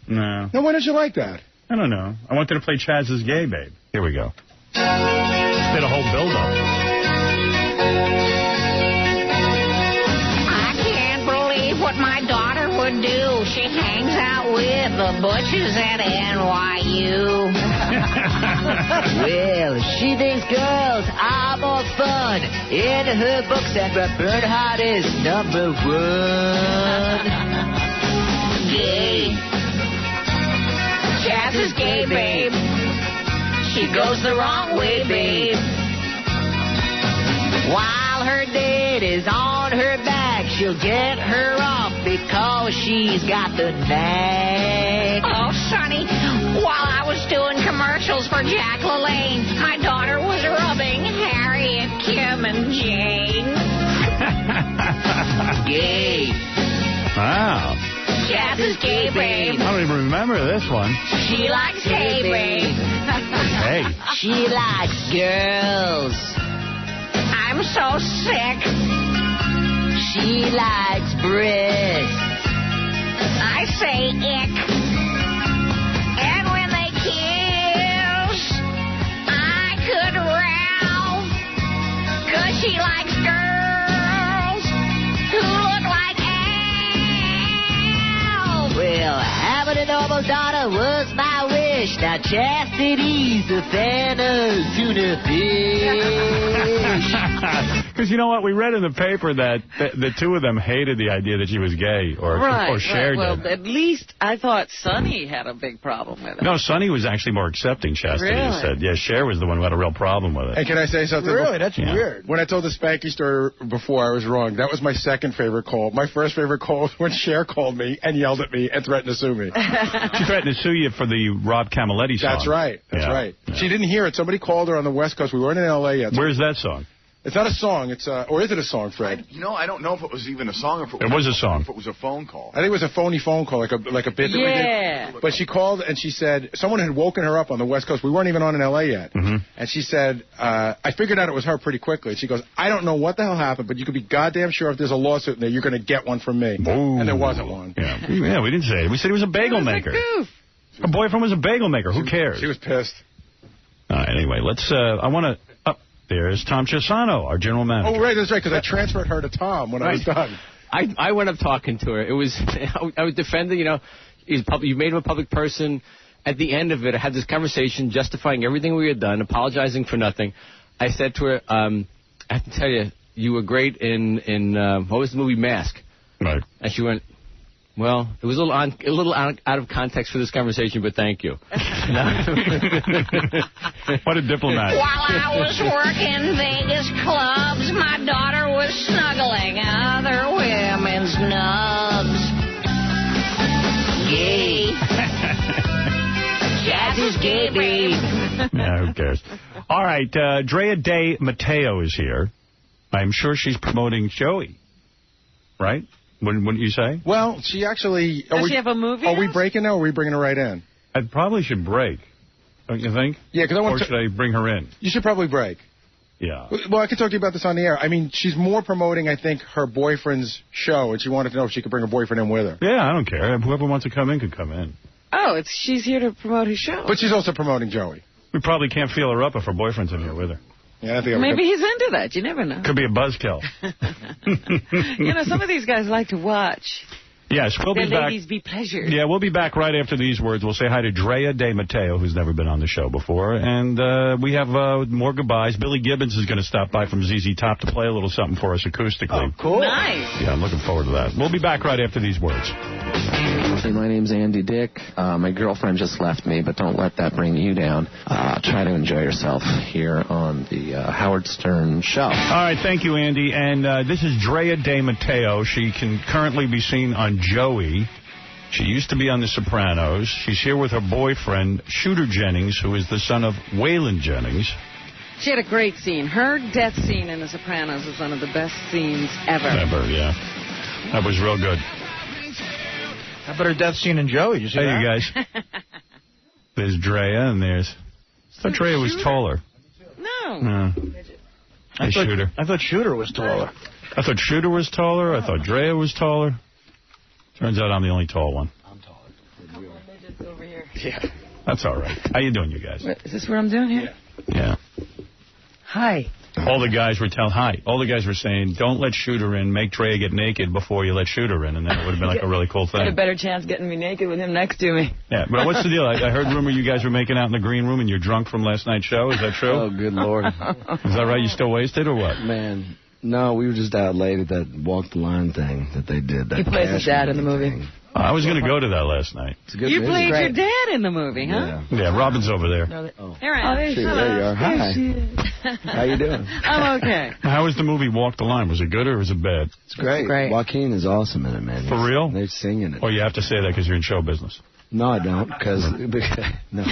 No, why don't you like that? I don't know. I wanted to play Chaz's Gay Babe. Here we go. Just did a whole build-up. I can't believe what my daughter would do. She hangs out with the butchers at NYU. Well, she thinks girls are more fun. In her books, Sandra Bernhard is number 1. Gay. Chaz is gay, babe. She goes the wrong way, babe. While her date is on her back, she'll get her off because she's got the knack. Oh, Sonny, while I was doing commercials for Jack LaLanne, my daughter was rubbing Harry and Kim and Jane. Gay. Wow. Chaz is gay, babe. I don't even remember this one. She likes gay, babe. Hey. She likes girls. I'm so sick. She likes breasts. I say ick. And when they kiss, I could row. 'Cause she likes girls who look like elves. Well, having a normal daughter was my wish. Now Chastity's a fan of tuna fish. Because you know what? We read in the paper that the two of them hated the idea that she was gay, or Cher Well, did. at least I thought Sonny had a big problem with it. No, Sonny was actually more accepting, Chastity Really? said. Yeah, Cher was the one who had a real problem with it. Hey, can I say something? Really? That's weird. When I told the Spanky story before, I was wrong. That was my second favorite call. My first favorite call was when Cher called me and yelled at me and threatened to sue me. She threatened to sue you for the Rob Camilletti song. That's right. That's right. She didn't hear it. Somebody called her on the West Coast. We weren't in L.A. yet. Where's that song? It's not a song. It's or is it a song, Fred? I don't know if it was even a song or if it was a song. If it was a phone call. I think it was a phony phone call, like a bit that we did. But she called and she said someone had woken her up on the West Coast. We weren't even on in L.A. yet. Mm-hmm. And she said, I figured out it was her pretty quickly. She goes, I don't know what the hell happened, but you could be goddamn sure if there's a lawsuit in there, you're going to get one from me. Ooh. And there wasn't one. Yeah, we didn't say it. We said he was a bagel maker. Her boyfriend was a bagel maker. Who cares? She was pissed. Anyway, let's. I want to. There's Tom Chisano, our general manager. Oh, right, that's right, because I transferred her to Tom when I was done. I went up talking to her. It was I was defending, you made him a public person. At the end of it, I had this conversation justifying everything we had done, apologizing for nothing. I said to her, I have to tell you, you were great in what was the movie Mask? Right. And she went, well, it was a little out of context for this conversation, but thank you. What a diplomat. While I was working Vegas clubs, my daughter was snuggling other women's nubs. Gay. Chaz is gay, babe. Yeah, who cares? All right, Drea De Matteo is here. I'm sure she's promoting Joey, right? Wouldn't you say? Well, she actually... Does she have a movie? Are we breaking her or are we bringing her right in? I probably should break. Don't you think? Yeah, because I want Or should I bring her in? You should probably break. Yeah. Well, I could talk to you about this on the air. I mean, she's more promoting, I think, her boyfriend's show, and she wanted to know if she could bring her boyfriend in with her. Yeah, I don't care. Whoever wants to come in can come in. Oh, she's here to promote his show. But she's also promoting Joey. We probably can't feel her up if her boyfriend's in here with her. Yeah, I think Maybe he's into that. You never know. Could be a buzzkill. Some of these guys like to watch. Yes, we'll Their be back. ladies be pleasured. Yeah, we'll be back right after these words. We'll say hi to Drea De Matteo, who's never been on the show before. And we have more goodbyes. Billy Gibbons is going to stop by from ZZ Top to play a little something for us acoustically. Oh, cool. Nice. Yeah, I'm looking forward to that. We'll be back right after these words. Hey, my name's Andy Dick. My girlfriend just left me, but don't let that bring you down. Try to enjoy yourself here on the Howard Stern Show. All right, thank you, Andy. And this is Drea De Matteo. She can currently be seen on Joey. She used to be on The Sopranos. She's here with her boyfriend, Shooter Jennings, who is the son of Waylon Jennings. She had a great scene. Her death scene in The Sopranos was one of the best scenes ever. Ever, yeah. That was real good. How about her death scene in Joey? You see Hey, that? you guys. There's Drea, and there's... I thought Drea was taller. No. Hey, Shooter. I thought Shooter was taller. I thought Shooter was taller. I thought Drea was taller. Turns out I'm the only tall one. I'm over here. Yeah. That's all right. How you doing, you guys? Is this what I'm doing here? Yeah. Hi. All the guys were saying, don't let Shooter in, make Dre get naked before you let Shooter in, and then it would have been like a really cool thing. Had a better chance getting me naked with him next to me. Yeah, but what's the deal? I heard rumor you guys were making out in the green room and you're drunk from last night's show. Is that true? Oh, good Lord. Is that right? You still wasted or what? Man, no, we were just out late at that walk the line thing that they did. That he plays his dad in the movie. Thing. I was going to go to that last night. It's a good you movie. played your dad in the movie, huh? Yeah, Robin's over there. There I am. There you are. Hi. How you doing? I'm okay. How was the movie Walk the Line? Was it good or was it bad? It's great. Joaquin is awesome in it, man. For real? They're singing it. Oh, you have to say that because you're in show business. No, I don't, because no,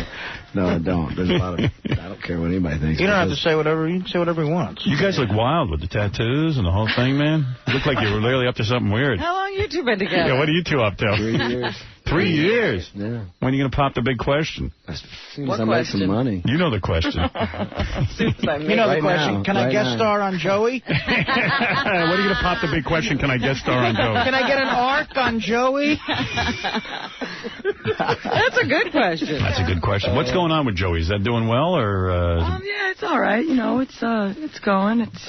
I don't. There's a lot of I don't care what anybody thinks. You don't have to say whatever you can say whatever he wants. You guys look wild with the tattoos and the whole thing, man. You look like you were literally up to something weird. How long you two been together? Yeah, what are you two up to? 3 years. 3 years? Yeah. When are you going to pop the big question? As soon as I make some money. You know the question. You know the question. Can I guest star on Joey? When are you going to pop the big question? Can I guest star on Joey? Can I get an arc on Joey? That's a good question. That's a good question. What's going on with Joey? Is that doing well or? Yeah, it's all right. You know, it's going. It's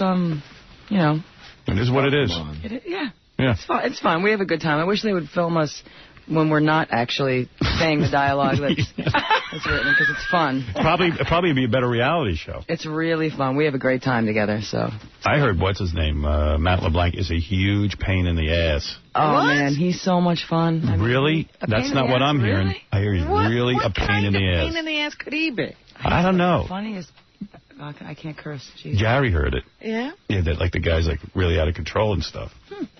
you know. It is what it is. Yeah. Yeah. It's fine. We have a good time. I wish they would film us when we're not actually saying the dialogue that's written, because it's fun. Probably be a better reality show. It's really fun. We have a great time together. So I heard what's his name, Matt LeBlanc, is a huge pain in the ass. Oh man, he's so much fun. I mean, really? That's not what I'm hearing. I hear he's really a pain in the ass. What pain in the ass could he be? I don't know. Funny is. I can't curse. Jeez. Gary heard it. Yeah? Yeah, that like the guy's like really out of control and stuff.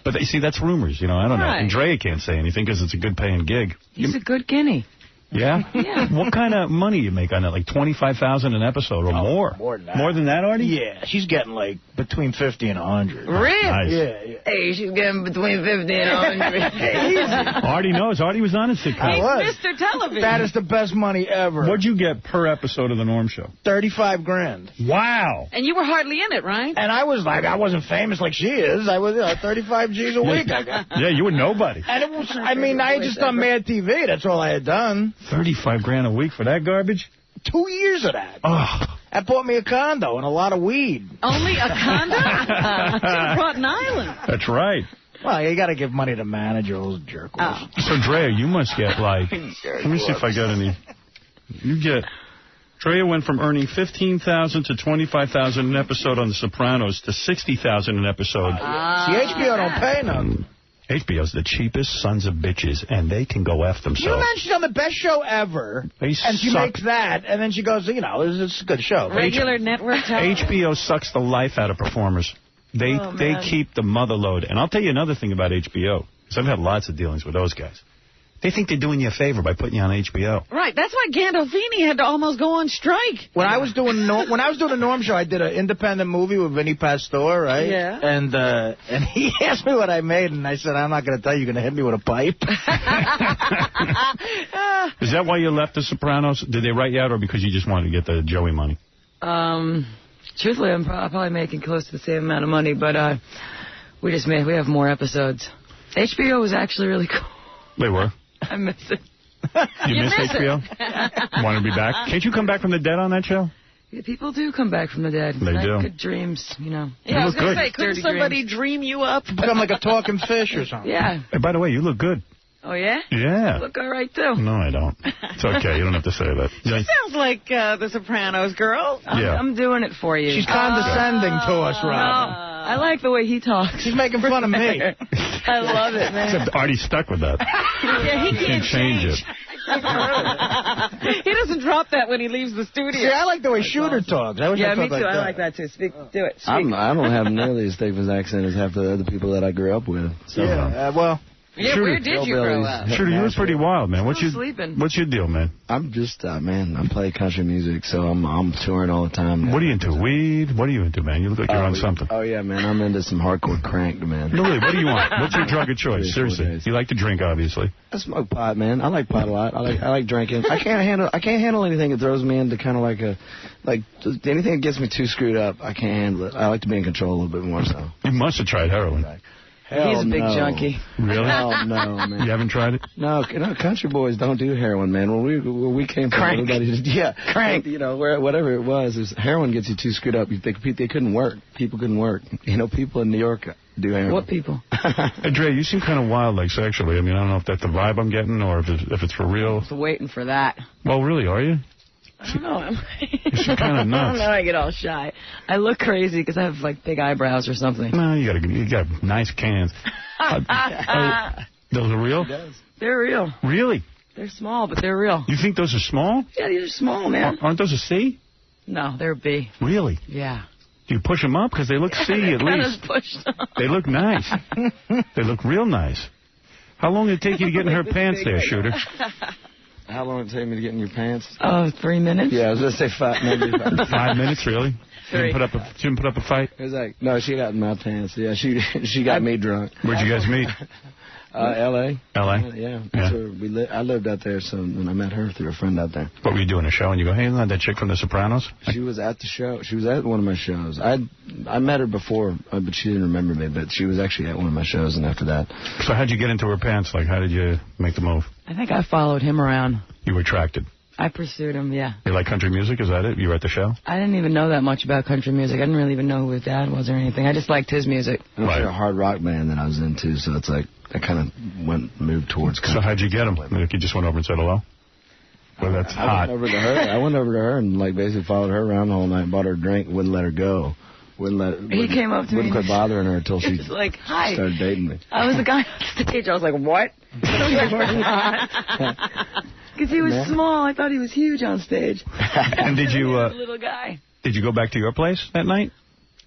But you see, that's rumors, you know. I don't know. And Dre can't say anything because it's a good paying gig. He's a good guinea. Yeah? Yeah. What kind of money you make on that? Like $25,000 an episode or more? More than that. More than that, Artie? Yeah, she's getting like between 50 and 100. Really? Nice. Yeah. Hey, she's getting between 50 and 100. Easy. Artie knows. Artie was on a sitcom. He's Mr. Television. That is the best money ever. What'd you get per episode of The Norm Show? $35,000. Wow. And you were hardly in it, right? And I was like, I wasn't famous like she is. I was 35 G's a week. I got. Yeah, you were nobody. And it was, I mean, I had just done Mad TV. That's all I had done. $35,000 a week for that garbage? 2 years of that. Oh. That bought me a condo and a lot of weed. Only a condo? Should have brought an island. That's right. Well, you got to give money to managers, jerk. So, Drea, you must get like... let me see if I got any... You get... Drea went from earning $15,000 to $25,000 an episode on The Sopranos to $60,000 an episode. See, HBO don't pay nothing. HBO's the cheapest sons of bitches, and they can go F themselves. You imagine she's on the best show ever, and she makes that, and then she goes, you know, it's a good show. Regular network television. HBO sucks the life out of performers. They keep the mother load. And I'll tell you another thing about HBO, because I've had lots of dealings with those guys. They think they're doing you a favor by putting you on HBO. Right. That's why Gandolfini had to almost go on strike. When I was doing the Norm Show, I did an independent movie with Vinny Pastore, right? Yeah. And he asked me what I made, and I said, I'm not going to tell you. You're going to hit me with a pipe. Is that why you left The Sopranos? Did they write you out, or because you just wanted to get the Joey money? Truthfully, I'm probably making close to the same amount of money, but we have more episodes. HBO was actually really cool. They were. I miss it. You miss HBO? Want to be back? Can't you come back from the dead on that show? Yeah, people do come back from the dead. They do. Good dreams, you know. Yeah, I was going to say, couldn't somebody dream you up? Become like a talking fish or something. Yeah. Hey, by the way, you look good. Oh, yeah? Yeah. You look all right, too. No, I don't. It's okay. You don't have to say that. She sounds like the Sopranos girl. I'm doing it for you. She's condescending to us, Robin. No. I like the way he talks. She's making fun of me. I love it, man. Except Artie's stuck with that. Yeah, he can't change it. He doesn't drop that when he leaves the studio. See, I like the way Shooter talks. Yeah, me too. I like that, too. Do it. Speak. I don't have nearly as thick of an accent as half the other people that I grew up with. So, well... Yeah, Shooter, where did you grow up? Shooter, you was pretty wild, man. What's your deal, man? I'm just, man, I play country music, so I'm touring all the time now. What are you into? Weed? What are you into, man? You look like you're on something. Oh, yeah, man. I'm into some hardcore crank, man. No, really, what do you want? What's your drug of choice? Seriously. You like to drink, obviously. I smoke pot, man. I like pot a lot. I like drinking. I can't handle anything that throws me into kind of like anything that gets me too screwed up. I can't handle it. I like to be in control a little bit more, so. You must have tried heroin. He's a big junkie. Really? Hell no, man. You haven't tried it? No, country boys don't do heroin, man. When we came from, Crank. everybody just, Crank. You know, whatever it was heroin gets you too screwed up. They couldn't work. People couldn't work. You know, people in New York do heroin. What people? Hey, Dre, you seem kind of wild, like, sexually. I mean, I don't know if that's the vibe I'm getting or if it's for real. I was waiting for that. Well, really, are you? I don't know. You seem kind of nuts. I don't know. I get all shy. I look crazy because I have like big eyebrows or something. No, you got nice cans. Those are real? They're real. Really? They're small, but they're real. You think those are small? Yeah, these are small, man. Aren't those a C? No, they're a B. Really? Yeah. Do you push them up? Because they look C at least. Pushed up. They look nice. They look real nice. How long did it take you to get in her pants there, Shooter? How long did it take me to get in your pants? 3 minutes. Yeah, I was going to say 5 minutes. 5 minutes, really? She didn't put up a fight? It was like, no, she got in my pants. Yeah, she got me drunk. Where'd you guys meet? L.A. L.A.? Yeah. That's where I lived out there, so when I met her through a friend out there. What were you doing, a show? And you go, hey, isn't that chick from The Sopranos? She was at the show. She was at one of my shows. I met her before, but she didn't remember me, but she was actually at one of my shows, and after that. So how'd you get into her pants? Like, how did you make the move? I think I followed him around. You were attracted? I pursued him, yeah. You like country music? Is that it? You were at the show? I didn't even know that much about country music. I didn't really even know who his dad was or anything. I just liked his music. It was a hard rock band that I was into, so it's like I kind of moved towards country. So how'd you get him? Like you just went over and said hello? Well, that's hot. I went over to her and like basically followed her around the whole night, bought her a drink, wouldn't let her go. He came up to me. Wouldn't quit bothering her until she like, hi. started dating me. I was the guy on stage. I was like, what? Because he was small. I thought he was huge on stage. And did you... little guy. Did you go back to your place that night?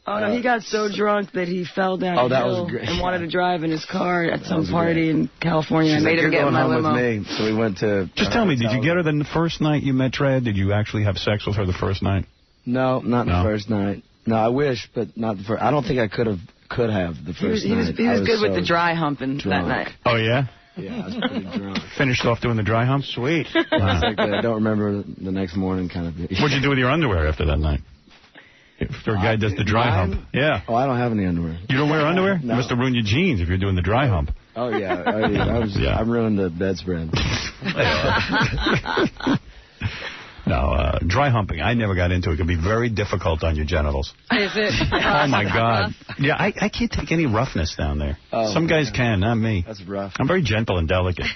Oh, no, he got so drunk that he fell down the hill and wanted to drive in his car at some party in California. I made him get in my limo. With me, so we went to... Just tell me, did you get her the first night you met Dre? Did you actually have sex with her the first night? No, not the first night. No, I wish, but not the first. I don't think I could have the first night. He was good with the dry humping that night. Oh, yeah? Yeah, I was pretty drunk. Finished off doing the dry hump? Sweet. Wow. Like I don't remember the next morning kind of thing. What'd you do with your underwear after that night? If a guy does the dry hump. Yeah. Oh, I don't have any underwear. You don't wear underwear? No. You must have ruined your jeans if you're doing the dry hump. Oh, yeah. I ruined the bedspread. No, dry humping, I never got into it. It can be very difficult on your genitals. Is it? Oh, my God. Yeah, I can't take any roughness down there. Oh, some guys can, not me. That's rough. I'm very gentle and delicate.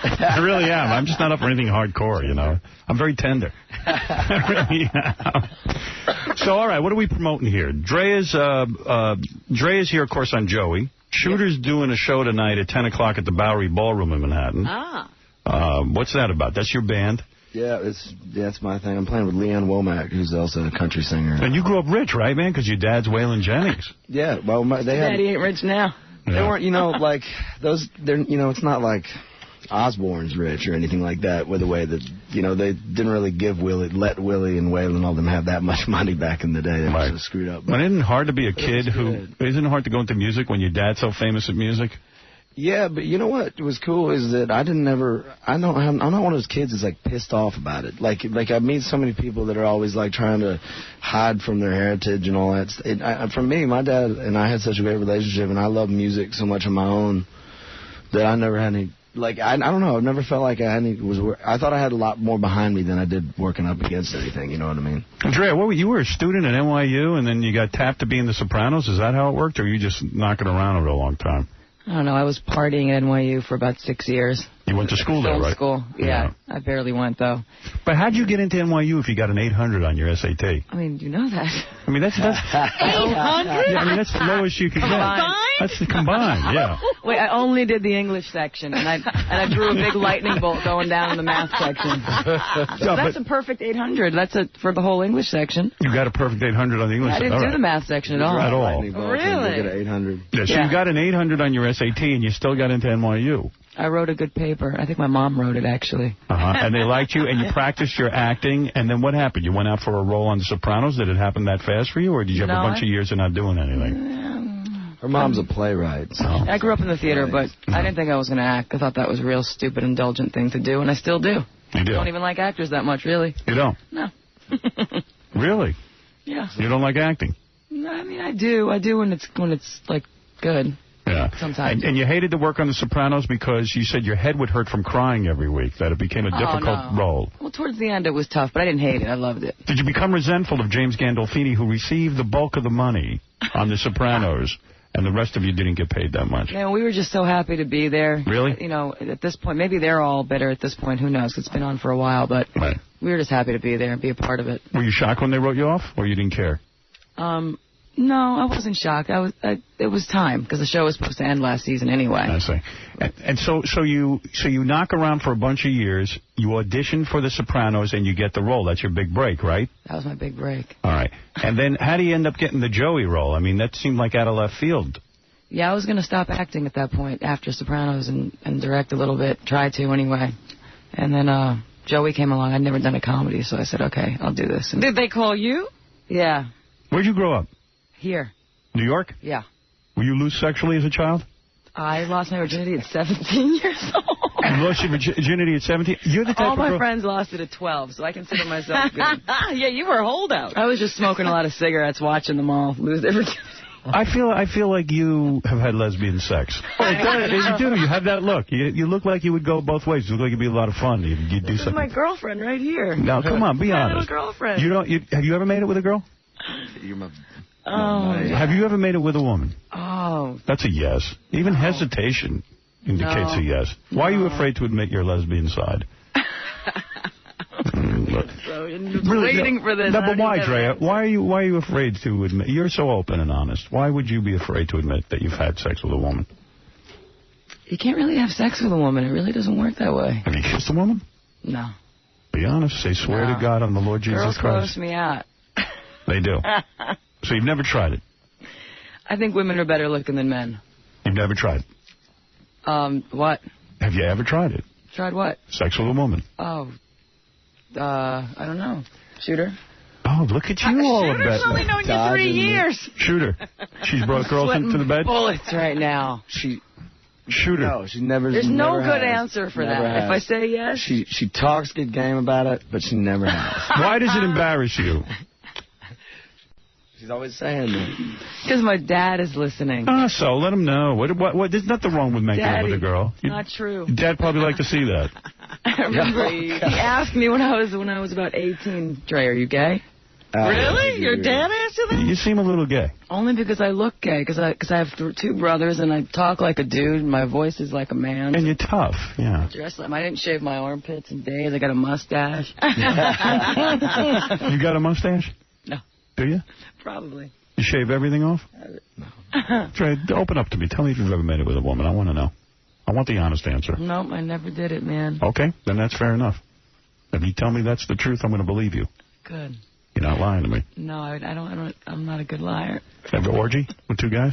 I really am. I'm just not up for anything hardcore, you know. I'm very tender. I really am. So, all right, what are we promoting here? Dre is here, of course, on Joey. Shooter's doing a show tonight at 10 o'clock at the Bowery Ballroom in Manhattan. What's that about? That's your band? Yeah, that's my thing. I'm playing with Leanne Womack, who's also a country singer. And you grew up rich, right, man? Because your dad's Waylon Jennings. Yeah, well, Daddy ain't rich now. They weren't, like, it's not like Osborne's rich or anything like that, with the way that, they didn't really let Willie and Waylon and all them have that much money back in the day. They were so screwed up. But isn't it hard to be a kid isn't it hard to go into music when your dad's so famous at music? Yeah, but you know what was cool is that I'm not one of those kids that's like pissed off about it. Like I meet so many people that are always like trying to hide from their heritage and all that. For me, my dad and I had such a great relationship, and I love music so much on my own that I never had any. Like I don't know, I've never felt like I had any. I thought I had a lot more behind me than I did working up against anything. You know what I mean? Andrea, you were a student at NYU, and then you got tapped to be in The Sopranos. Is that how it worked, or were you just knocking around over a long time? I don't know. I was partying at NYU for about 6 years. You went to school there, right? School, yeah. I barely went, though. But how'd you get into NYU if you got an 800 on your SAT? I mean, you know that. I mean, that's 800? Yeah, I mean, that's the lowest you could get. That's the combined, yeah. Wait, I only did the English section, and I drew a big lightning bolt going down in the math section. So that's a perfect 800. That's for the whole English section. You got a perfect 800 on the English section? I didn't do the math section at all. At all. Really? Get an 800. Yeah, so you got an 800 on your SAT, and you still got into NYU. I wrote a good paper. I think my mom wrote it, actually. And they liked you, and you practiced your acting, and then what happened? You went out for a role on The Sopranos? Did it happen that fast for you, or did you have a bunch of years of not doing anything? Her mom's a playwright. So. I grew up in the theater, but I didn't think I was going to act. I thought that was a real stupid, indulgent thing to do, and I still do. You do? I don't even like actors that much, really. You don't? No. Really? Yeah. You don't like acting? No, I mean, I do. I do when it's like, good. Yeah. Sometimes. And you hated to work on The Sopranos because you said your head would hurt from crying every week, that it became a difficult role. Well, towards the end it was tough, but I didn't hate it. I loved it. Did you become resentful of James Gandolfini, who received the bulk of the money on The Sopranos, and the rest of you didn't get paid that much? Man, we were just so happy to be there. Really? You know, at this point, maybe they're all bitter at this point. Who knows? It's been on for a while, but we were just happy to be there and be a part of it. Were you shocked when they wrote you off, or you didn't care? No, I wasn't shocked. It was time, because the show was supposed to end last season anyway. I see. And so you knock around for a bunch of years, you audition for The Sopranos, and you get the role. That's your big break, right? That was my big break. All right. And then how do you end up getting the Joey role? I mean, that seemed like out of left field. Yeah, I was going to stop acting at that point after Sopranos and direct a little bit. Try to, anyway. And then Joey came along. I'd never done a comedy, so I said, okay, I'll do this. And did they call you? Yeah. Where'd you grow up? Here. New York? Yeah. Were you loose sexually as a child? I lost my virginity at 17 years old. You lost your virginity at 17? You're the type All of my girl... friends lost it at 12, so I consider myself good. Yeah, you were a holdout. I was just smoking a lot of cigarettes, watching them all lose their virginity. I feel like you have had lesbian sex. You do. You have that look. You look like you would go both ways. You look like it'd be a lot of fun. You'd do This is something. my girlfriend right here. Now, come on, be I honest. have a girlfriend. Have you ever made it with a girl? Have you ever made it with a woman? Oh. That's a yes. Even hesitation indicates a yes. Why are you afraid to admit your lesbian side? Waiting for this. No, but why, Drea? Why are you afraid to admit? You're so open and honest. Why would you be afraid to admit that you've had sex with a woman? You can't really have sex with a woman. It really doesn't work that way. Have you kissed a woman? No. Be honest. Say, swear to God on the Lord Jesus Girls Christ. gross me out. They do. So you've never tried it? I think women are better looking than men. You've never tried? What? Have you ever tried it? Tried what? Sex with a woman. Oh. I don't know. Shooter? Oh, look at you all a bit. Shooter's only known you 3 years. Shooter. She's brought girls into the bed? Bullets right now. Shooter. No, she never. There's no never good has. answer for Never that. has. If I say yes. She talks good game about it, but she never has. Why does it embarrass you? She's always saying that. Because my dad is listening. So let him know. What? There's nothing wrong with making it with a girl. Not true. Dad probably like to see that. I remember he asked me when I was about 18, Dre, are you gay? Really? Your dad asked you that? You seem a little gay. Only because I look gay, because I have two brothers, and I talk like a dude, and my voice is like a man. And you're tough, yeah. Dress like I didn't shave my armpits in days. I got a mustache. You got a mustache? No. Do you? Probably. You shave everything off? No. Trey, open up to me. Tell me if you've ever made it with a woman. I want to know. I want the honest answer. Nope, I never did it, man. Okay, then that's fair enough. If you tell me that's the truth, I'm going to believe you. Good. You're not lying to me. No, I don't. I'm not a good liar. Ever orgy with 2 guys?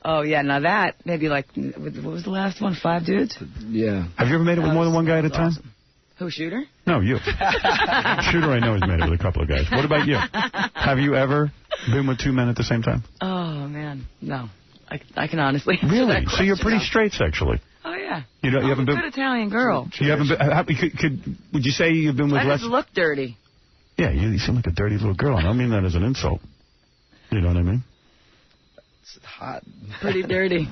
Oh, yeah, now that, maybe like, what was the last one, 5 dudes? Yeah. Have you ever made it with more than one guy at a time? Awesome. Who, Shooter? No, you. Shooter, I know, has made it with a couple of guys. What about you? Have you ever been with 2 men at the same time? Oh, man, no. I can honestly answer Really? that So you're pretty question. straight sexually? Oh, yeah. You haven't been. Good Italian girl. You haven't been. Would you say you've been with I less? just look dirty. Yeah, you seem like a dirty little girl. I don't mean that as an insult. You know what I mean? It's hot. Pretty dirty.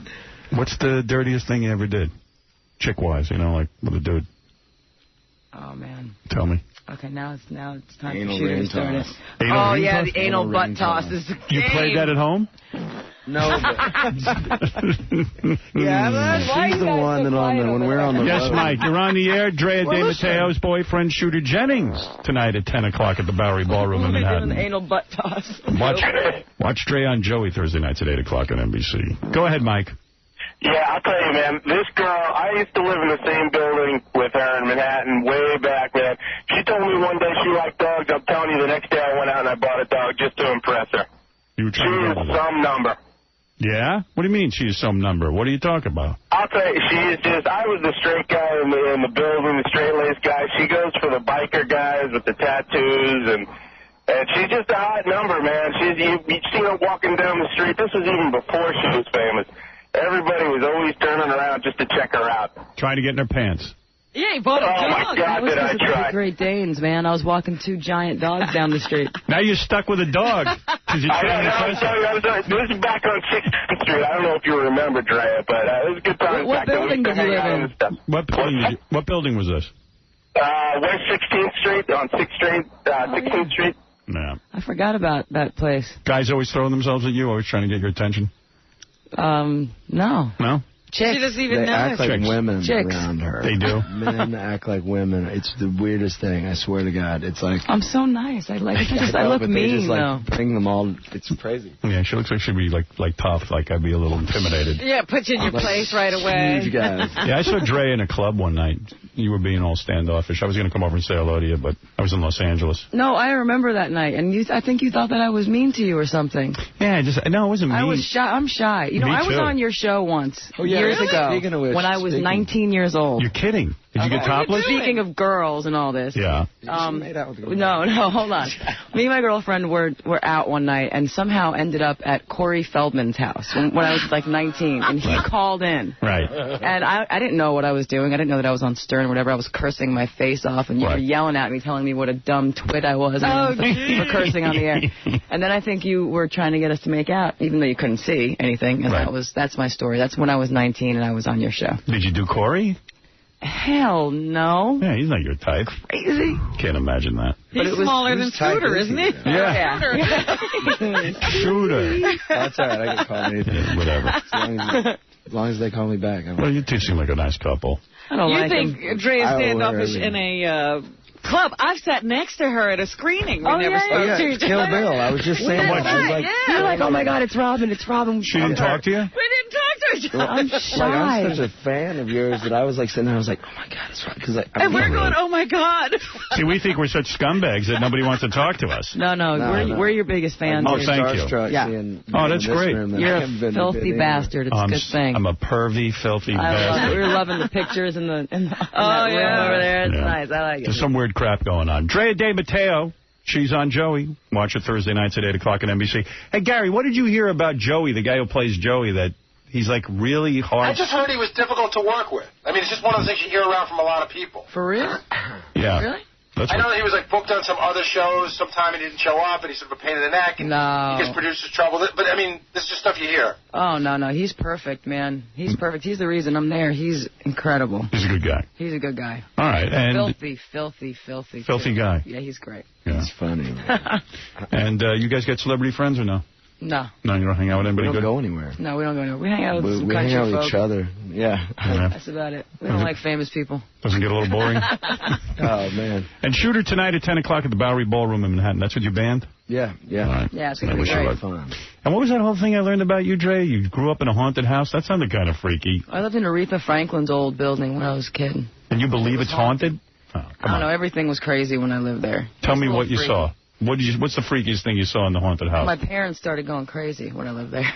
What's the dirtiest thing you ever did? Chick-wise, like with a dude. Oh, man. Tell me. Okay, now it's time Anal for Shooter ring to start it. toss. Oh, ring yeah, toss? the anal butt ring toss toss. is the You played that at home? No, but Yeah, man. she's the one that when we're on the Yes, road. Mike, you're on the air. Drea De Matteo's boyfriend, Shooter Jennings, tonight at 10 o'clock at the Bowery Ballroom in We'll be doing Manhattan. the anal butt toss. Watch Drea on Joey Thursday nights at 8 o'clock on NBC. Go ahead, Mike. Yeah, I'll tell you, man, this girl, I used to live in the same building with her in Manhattan way back, man. She told me one day she liked dogs. I'm telling you, the next day I went out and I bought a dog just to impress her. You were She trying is to go with her. some number. Yeah? What do you mean she is some number? What are you talking about? I'll tell you, she is just, I was the straight guy in the building, the straight-laced guy. She goes for the biker guys with the tattoos, and she's just a hot number, man. You've seen her walking down the street. This was even before she was famous. Everybody was always turning around just to check her out. Trying to get in her pants. Yeah, he bought a dog. Oh, my God, did I try. Great Danes, man. I was walking 2 giant dogs down the street. Now you're stuck with a dog. This is back on 16th Street. I don't know if you remember, Drea, but it was a good time. What building did you live in? What building was this? West 16th Street on 6th Street, 16th Street. Yeah. I forgot about that place. Guys always throwing themselves at you, always trying to get your attention? No. No? Chicks. She doesn't even know. Act like Chicks. women Chicks. around her. They do. Men act like women. It's the weirdest thing. I swear to God. It's like I'm so nice. I look but mean they just, though. bring them all. It's crazy. Yeah, she looks like she'd be like tough. Like I'd be a little intimidated. Yeah, put you in your place right away. Huge guys. Yeah, I saw Dre in a club one night. You were being all standoffish. I was going to come over and say hello to you, but I was in Los Angeles. No, I remember that night, and I think you thought that I was mean to you or something. Yeah, no, it wasn't mean. I was shy. I'm shy. You know, Me I was too. on your show once Really? years ago Speaking of which, when I was 19 years old. You're kidding. Did you get topless? Speaking of girls and all this. Yeah. No, hold on. Me and my girlfriend were out one night and somehow ended up at Corey Feldman's house when I was like 19, and he called in. Right. And I didn't know what I was doing. I didn't know that I was on Stern or whatever. I was cursing my face off, and you were yelling at me, telling me what a dumb twit I was for cursing on the air. And then I think you were trying to get us to make out, even though you couldn't see anything. And that's my story. That's when I was 19 and I was on your show. Did you do Corey? Hell no. Yeah, he's not your type. Crazy. Can't imagine that. He's smaller than Scooter, isn't he? Yeah. Shooter. That's all right. I can call anything. Yeah, whatever. As long as they call me back. Well, you two seem like a nice couple. I don't like think him. Dre is standoffish in a club? I've sat next to her at a screening. We never spoke to each Kill other. Bill. I was just saying that. I was like, You're like, oh my God, it's Robin. It's Robin. She didn't talk to you? We didn't talk to each other. I'm shy. I'm such a fan of yours that I was like sitting there. I was like, oh my God, it's right. Because and we're going, oh my God. See, we think we're such scumbags that nobody wants to talk to us. No, we're your biggest fans. Oh, thank you. Yeah. Oh, that's great. You're a filthy bastard. It's a good thing. I'm a pervy, filthy bastard. We're loving the pictures in that room over there. It's nice. I like it. There's some weird crap going on. Drea De Matteo, she's on Joey. Watch her Thursday nights at 8 o'clock on NBC. Hey, Gary, what did you hear about Joey, the guy who plays Joey, that he's like really hard? I just heard he was difficult to work with. I mean, it's just one of those things you hear around from a lot of people. For real? Yeah. Really? I know that he was like booked on some other shows. Sometime he didn't show up, and he's sort of a pain in the neck. And No. he gives producers trouble. But I mean, this is just stuff you hear. Oh, no. He's perfect, man. He's perfect. He's the reason I'm there. He's incredible. He's a good guy. He's a good guy. All right. And Filthy guy. Yeah, he's great. Yeah. It's funny. And you guys got celebrity friends or no? No. No, you don't hang out with anybody We don't good? go anywhere. No, we don't go anywhere. We hang out with some We country hang out with folk. each other. Yeah. That's about it. We don't like famous people. Doesn't get a little boring? Oh, man. And Shooter tonight at 10 o'clock at the Bowery Ballroom in Manhattan. That's with your band? Yeah. All right. Yeah, it's going to be great. Fun. And what was that whole thing I learned about you, Dre? You grew up in a haunted house? That sounded kind of freaky. I lived in Aretha Franklin's old building when I was a kid. And you believe it's haunted? Oh, I don't know. Everything was crazy when I lived there. Tell me what you saw. What's the freakiest thing you saw in the haunted house? My parents started going crazy when I lived there.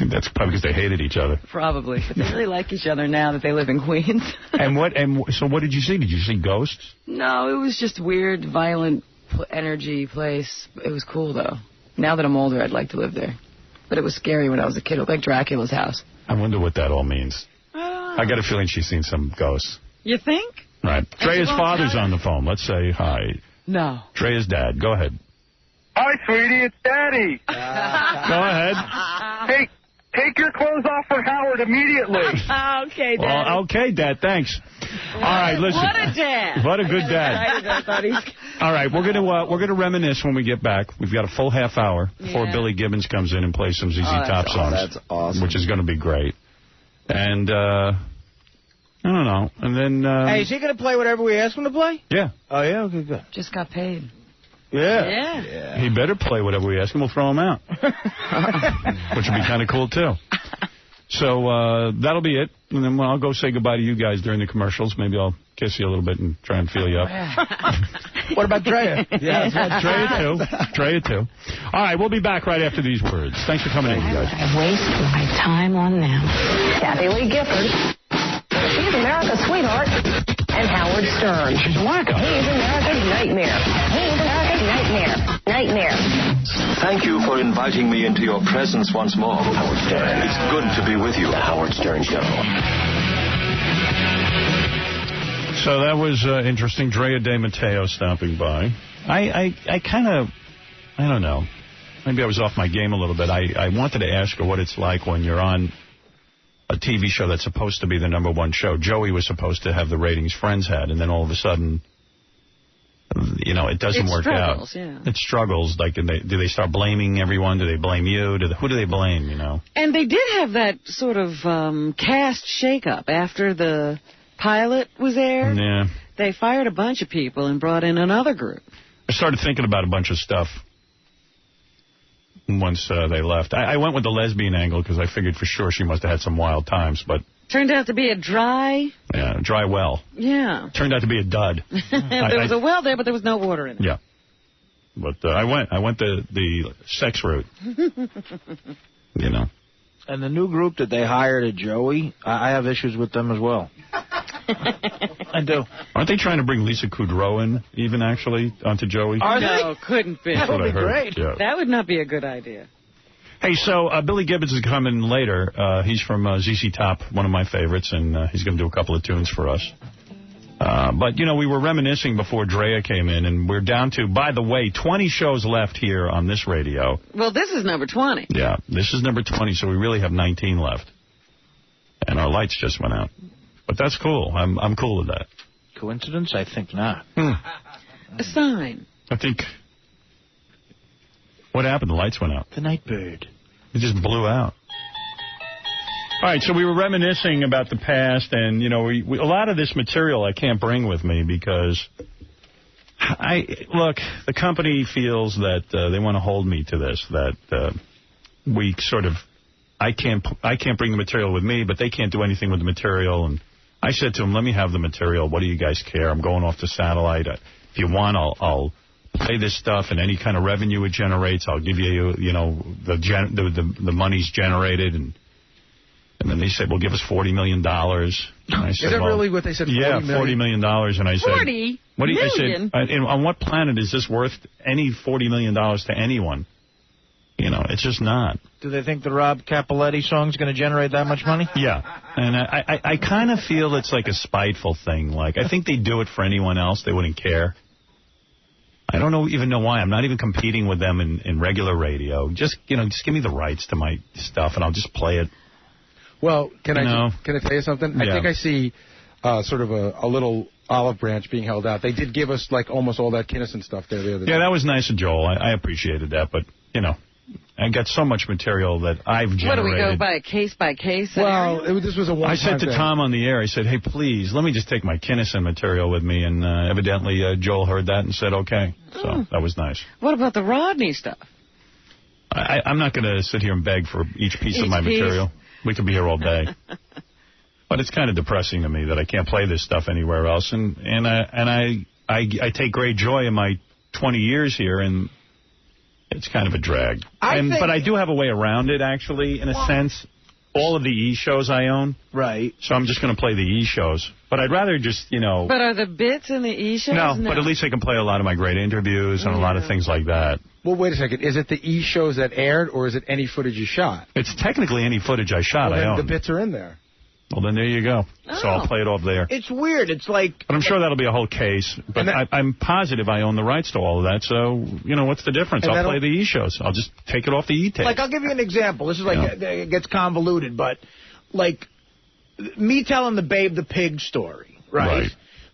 That's probably because they hated each other. Probably. But they really like each other now that they live in Queens. So what did you see? Did you see ghosts? No, it was just weird, violent energy place. It was cool, though. Now that I'm older, I'd like to live there. But it was scary when I was a kid. It was like Dracula's house. I wonder what that all means. I got a feeling she's seen some ghosts. You think? Right. Drea's father's on the phone. Let's say hi. No. Drea's dad. Go ahead. Hi, sweetie, it's Daddy. Go ahead. Hey, take your clothes off for Howard immediately. Okay, Dad. Well, okay, Dad, thanks. All right, listen. What a dad. What a good dad. All right, we're gonna reminisce when we get back. We've got a full half hour before Billy Gibbons comes in and plays some ZZ Top songs. That's awesome. Which is going to be great. And I don't know. And then hey, is he going to play whatever we ask him to play? Yeah. Oh, yeah? Okay, good. Just got paid. Yeah. He better play whatever we ask him. We'll throw him out. Which would be kind of cool, too. So that'll be it. And then I'll go say goodbye to you guys during the commercials. Maybe I'll kiss you a little bit and try and feel you up. What about Drea? Drea, too. All right, we'll be back right after these words. Thanks for coming in, you guys. I waste my time on them. Kathy Lee Gifford. She's America's sweetheart. And Howard Stern. She's a wacko. He's America's nightmare. He's America's nightmare. Thank you for inviting me into your presence once more, Howard Stern. It's good to be with you. The Howard Stern Show. So that was interesting. Drea De Matteo stopping by. I don't know. Maybe I was off my game a little bit. I wanted to ask her what it's like when you're on a TV show that's supposed to be the #1 show. Joey was supposed to have the ratings Friends had, and then all of a sudden, it doesn't work out. Yeah. It struggles. Like, do they start blaming everyone? Do they blame you? Who do they blame, And they did have that sort of cast shakeup after the pilot was aired. Yeah. They fired a bunch of people and brought in another group. I started thinking about a bunch of stuff once they left. I went with the lesbian angle because I figured for sure she must have had some wild times, but... Turned out to be a dry... Yeah, dry well. Yeah. Turned out to be a dud. There was a well there, but there was no water in it. Yeah. But I went the sex route. And the new group that they hired at Joey, I have issues with them as well. I do. Aren't they trying to bring Lisa Kudrow in, even actually, onto Joey? No, couldn't be. That would be great. Yeah. That would not be a good idea. Hey, so Billy Gibbons is coming later. He's from ZZ Top, one of my favorites, and he's going to do a couple of tunes for us. But, we were reminiscing before Drea came in, and we're down to, by the way, 20 shows left here on this radio. Well, this is number 20. Yeah, this is number 20, so we really have 19 left. And our lights just went out. But that's cool. I'm cool with that. Coincidence? I think not. A sign. I think... What happened? The lights went out. The Nightbird. It just blew out. All right, so we were reminiscing about the past, and, a lot of this material I can't bring with me because, look, the company feels that they want to hold me to this, that we sort of, I can't bring the material with me, but they can't do anything with the material, and I said to them, let me have the material. What do you guys care? I'm going off the satellite. If you want, I'll play this stuff, and any kind of revenue it generates, I'll give you, the money's generated, and then they said, well, give us $40 million. And I said, is that really what they said? Yeah, $40 million. And I said, $40 million? I said, on what planet is this worth any $40 million to anyone? It's just not. Do they think the Rob Capoletti song's going to generate that much money? Yeah. And I kind of feel it's like a spiteful thing. Like, I think they do it for anyone else. They wouldn't care. I don't even know why. I'm not even competing with them in regular radio. Just give me the rights to my stuff, and I'll just play it. Well, can I tell you something? Yeah. I think I see sort of a little olive branch being held out. They did give us, like, almost all that Kinnison stuff there the other day. Yeah, that was nice of Joel. I appreciated that, but, I got so much material that I've generated. What, do we go by case by case? Well, this was a one-time I said to Tom on the air, I said, hey, please, let me just take my Kinnison material with me. And evidently Joel heard that and said, okay. So that was nice. What about the Rodney stuff? I'm not going to sit here and beg for each piece of my material. We could be here all day. But it's kind of depressing to me that I can't play this stuff anywhere else. And I take great joy in my 20 years here, and it's kind of a drag. But I do have a way around it, actually, in a sense. All of the E shows I own. Right. So I'm just going to play the E shows. But I'd rather just, But are the bits in the E shows? No, but at least I can play a lot of my great interviews and a lot of things like that. Well, wait a second. Is it the E shows that aired, or is it any footage you shot? It's technically any footage I shot, I own. The bits are in there. Well, then there you go. So I'll play it off there. It's weird. It's like... But I'm sure that'll be a whole case. But I'm positive I own the rights to all of that. So, what's the difference? I'll play the E shows. I'll just take it off the E tape. Like, I'll give you an example. This is like, it gets convoluted, but, like, me telling the Babe the Pig story, right?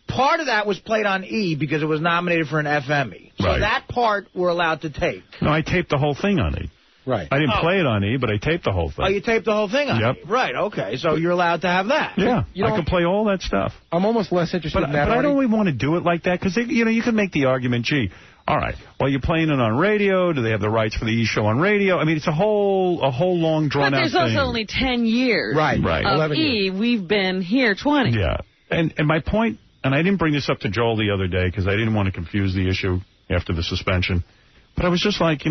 Part of that was played on E because it was nominated for an FME. So that part we're allowed to take. No, I taped the whole thing on E. Right. I didn't play it on E, but I taped the whole thing. Oh, you taped the whole thing on E? Right, okay. So you're allowed to have that. Yeah, I can play all that stuff. I'm almost less interested in that. But I don't really want to do it like that because, you can make the argument, gee, all right, well, you're playing it on radio. Do they have the rights for the E show on radio? I mean, it's a whole long drawn-out thing. But there's also only 10 years of E. We've been here 20. Yeah, and my point, and I didn't bring this up to Joel the other day because I didn't want to confuse the issue after the suspension, but I was just like,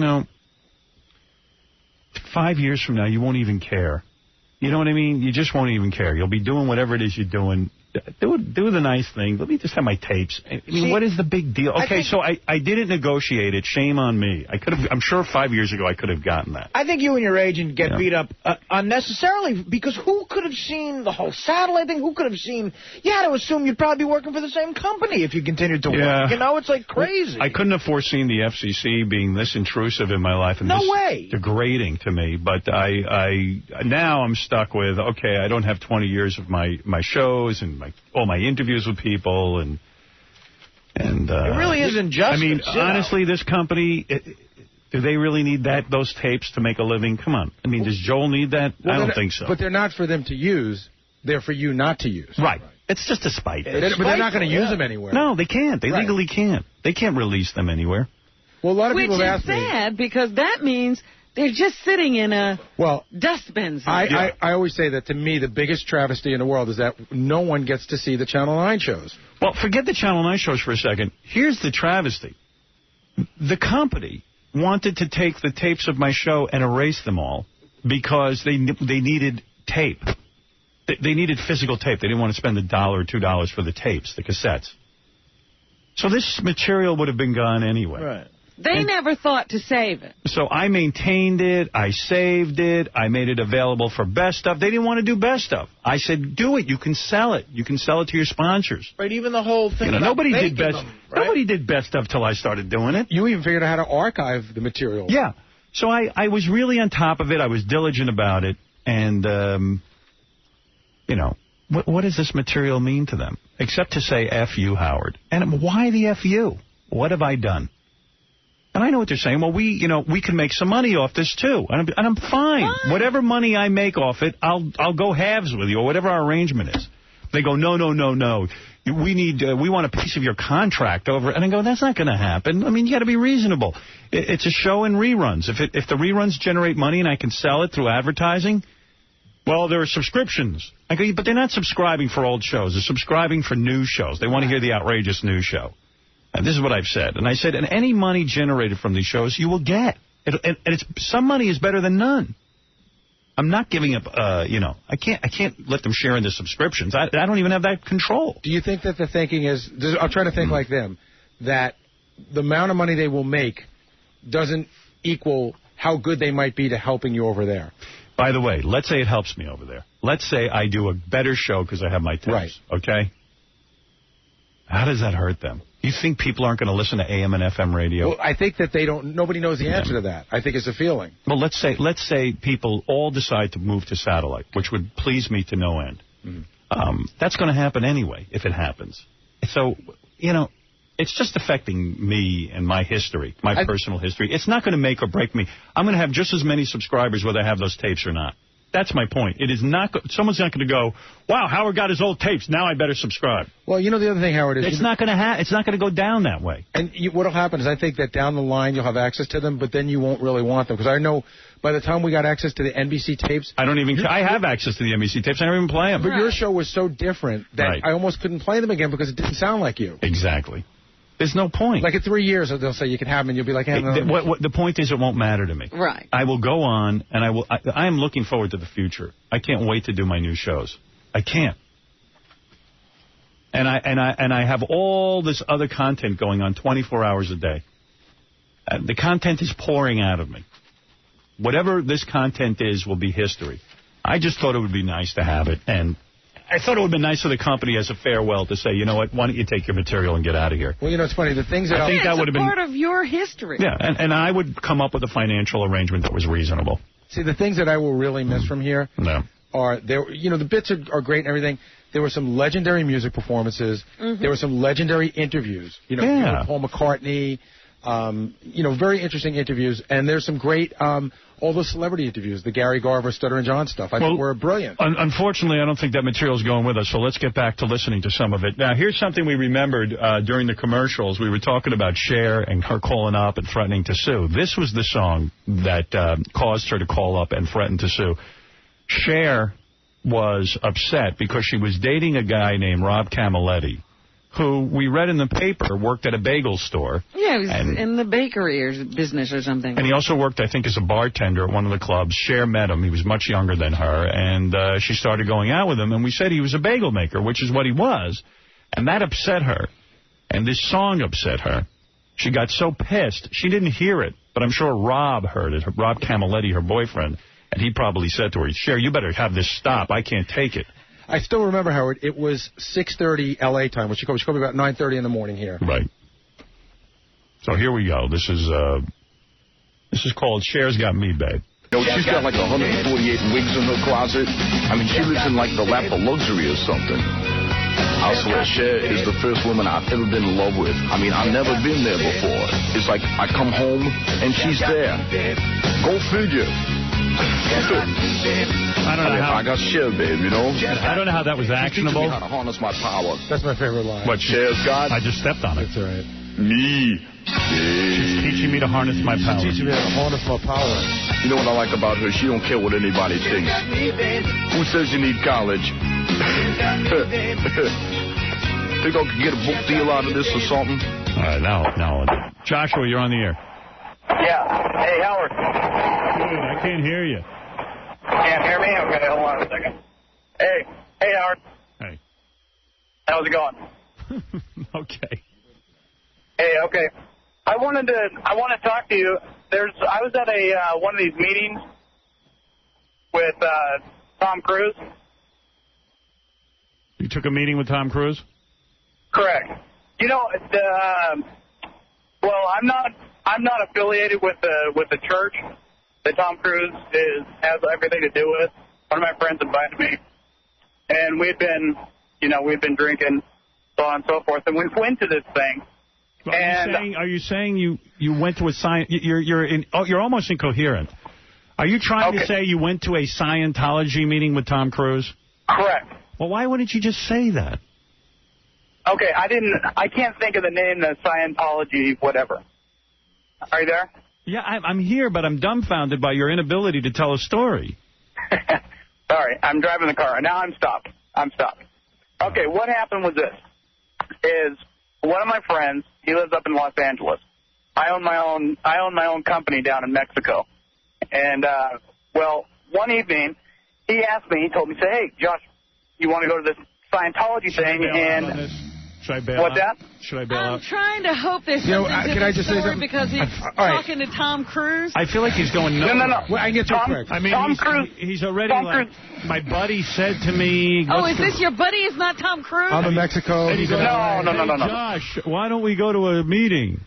5 years from now, you won't even care. You know what I mean? You just won't even care. You'll be doing whatever it is you're doing. Do the nice thing. Let me just have my tapes. I mean, what is the big deal? Okay, so I didn't negotiate it. Shame on me. I could have. I'm sure 5 years ago I could have gotten that. I think you and your agent get beat up unnecessarily, because who could have seen the whole satellite thing? Who could have seen? You had to assume you'd probably be working for the same company if you continued to work. You know, it's like crazy. I couldn't have foreseen the FCC being this intrusive in my life and this degrading to me. But now I'm stuck with, okay, I don't have 20 years of my shows and all my interviews with people, and it really is injustice. I mean, honestly, this company, do they really need those tapes to make a living? Come on. I mean, does Joel need that? I don't think so. But they're not for them to use. They're for you not to use. Right. It's just a spite. But they're not going to use them anywhere. No, they can't. They legally can't. They can't release them anywhere. Well, a lot of people have asked me. Which is sad, because that means they're just sitting in a dustbin. I always say that, to me, the biggest travesty in the world is that no one gets to see the Channel 9 shows. Well, forget the Channel 9 shows for a second. Here's the travesty. The company wanted to take the tapes of my show and erase them all because they needed tape. They needed physical tape. They didn't want to spend $1 or $2 for the tapes, the cassettes. So this material would have been gone anyway. Right. They never thought to save it. So I maintained it. I saved it. I made it available for best stuff. They didn't want to do best stuff. I said, do it. You can sell it. You can sell it to your sponsors. Right, even the whole thing. Nobody did best. Nobody did best stuff till I started doing it. You even figured out how to archive the material. Yeah. So I was really on top of it. I was diligent about it. And, what does this material mean to them? Except to say, F you, Howard. And why the F you? What have I done? And I know what they're saying. Well, we can make some money off this, too. And I'm fine. Whatever money I make off it, I'll go halves with you, or whatever our arrangement is. They go, no. We want a piece of your contract over. And I go, that's not going to happen. I mean, you got to be reasonable. It's a show in reruns. If the reruns generate money and I can sell it through advertising, well, there are subscriptions. I go, but they're not subscribing for old shows. They're subscribing for new shows. They want to hear the outrageous new show. And this is what I've said. And I said, and any money generated from these shows, you will get. And some money is better than none. I'm not giving up, I can't let them share in the subscriptions. I don't even have that control. Do you think that the thinking is, I'll try to think like them, that the amount of money they will make doesn't equal how good they might be to helping you over there? By the way, let's say it helps me over there. Let's say I do a better show because I have my tapes. Right. Okay? How does that hurt them? You think people aren't going to listen to AM and FM radio? Well, I think that nobody knows the answer to that. I think it's a feeling. Well, let's say people all decide to move to satellite, which would please me to no end. Mm-hmm. That's going to happen anyway, if it happens. So, it's just affecting me and my history, my personal history. It's not going to make or break me. I'm going to have just as many subscribers whether I have those tapes or not. That's my point. It is not. Someone's not going to go, wow, Howard got his old tapes. Now I better subscribe. Well, the other thing, Howard, is... It's not going to go down that way. And what will happen is I think that down the line you'll have access to them, but then you won't really want them. Because I know by the time we got access to the NBC tapes... I have access to the NBC tapes. I never even play them. But your show was so different that I almost couldn't play them again because it didn't sound like you. Exactly. There's no point. Like in 3 years, they'll say you can have them, and you'll be like, hey, the point is it won't matter to me. Right. I will go on, and I am looking forward to the future. I can't wait to do my new shows. I can't. And I have all this other content going on 24 hours a day. The content is pouring out of me. Whatever this content is will be history. I just thought it would be nice to have it, and I thought it would have been nice for the company as a farewell to say, you know what, why don't you take your material and get out of here. Well, it's funny. The things that I think that would have been part of your history. Yeah, and I would come up with a financial arrangement that was reasonable. See, the things that I will really miss from here are the bits are great and everything. There were some legendary music performances. Mm-hmm. There were some legendary interviews. Paul McCartney. Very interesting interviews, and there's some great, all the celebrity interviews, the Gary Garver, Stutter and John stuff. I think were brilliant. Unfortunately, I don't think that material's going with us, so let's get back to listening to some of it. Now, here's something we remembered during the commercials. We were talking about Cher and her calling up and threatening to sue. This was the song that caused her to call up and threaten to sue. Cher was upset because she was dating a guy named Rob Camilletti, who we read in the paper worked at a bagel store. Yeah, he was in the bakery business or something. And he also worked, I think, as a bartender at one of the clubs. Cher met him. He was much younger than her. And she started going out with him. And we said he was a bagel maker, which is what he was. And that upset her. And this song upset her. She got so pissed. She didn't hear it. But I'm sure Rob heard it. Rob Camilletti, her boyfriend. And he probably said to her, Cher, you better have this stop. I can't take it. I still remember, Howard, it was 6:30 L.A. time. When she called me about 9:30 in the morning here. Right. So here we go. This is called Cher's Got Me, Babe. You know, she's got like 148 wigs in her closet. I mean, she lives in like the lap of luxury or something. I swear, Cher is the first woman I've ever been in love with. I mean, I've never been there before. It's like I come home and she's there. Go figure. I don't know how. I got Cher, babe, you know? I don't know how that was actionable. How to harness my power. That's my favorite line. What Cher's got? I just stepped on it. That's all right. Me. She's teaching me to harness my power. She's teaching me how to harness my power. You know what I like about her? She don't care what anybody thinks. Who says you need college? Think I could get a book deal out of this or something? All right, now. Joshua, you're on the air. Yeah. Hey, Howard. Dude, I can't hear you. Can't hear me? Okay, hold on a second. Hey, Howard. Hey. How's it going? Okay. Hey, okay. I want to talk to you. I was at one of these meetings with Tom Cruise. You took a meeting with Tom Cruise? Correct. You know, I'm not affiliated with the church that Tom Cruise has everything to do with. One of my friends invited me, and we'd been drinking, so on and so forth, and we went to this thing. Well, are you saying you went to a you're almost incoherent. Are you trying to say you went to a Scientology meeting with Tom Cruise? Correct. Well, why wouldn't you just say that? Okay, I can't think of the name, the Scientology, whatever. Are you there? Yeah, I'm here, but I'm dumbfounded by your inability to tell a story. Sorry, I'm driving the car. Now I'm stopped. Okay, what happened was this. Is one of my friends, he lives up in Los Angeles. I own my own company down in Mexico. And, one evening, he asked me, he told me, hey, Josh, you want to go to this Scientology thing? And should I bail what's out? that? Should I bail out? I'm trying to hope there's something can I just say something? because he's talking to Tom Cruise. I feel like he's going nowhere. No. Well, I can get you quick. I mean, Tom Cruise. He's already my buddy said to me. Oh, is this your buddy? Is not Tom Cruise? I'm in Mexico. No. Josh, why don't we go to a meeting?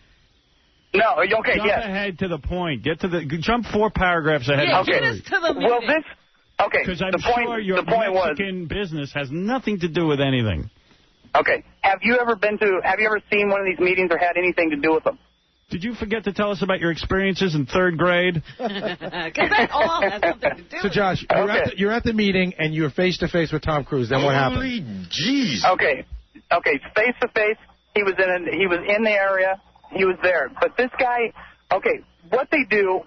No, okay, Jump ahead to the point. Jump 4 paragraphs ahead. Yeah, of the get story. us to the meeting. Well, okay. Because I'm sure your Mexican business has nothing to do with anything. Okay. Have you ever seen one of these meetings or had anything to do with them? Did you forget to tell us about your experiences in 3rd grade? Because that all has something to do with it. So, Josh, you're at the meeting, and you're face-to-face with Tom Cruise. Then what happened? Holy jeez. Okay, face-to-face, he was in the area. He was there. But this guy, what they do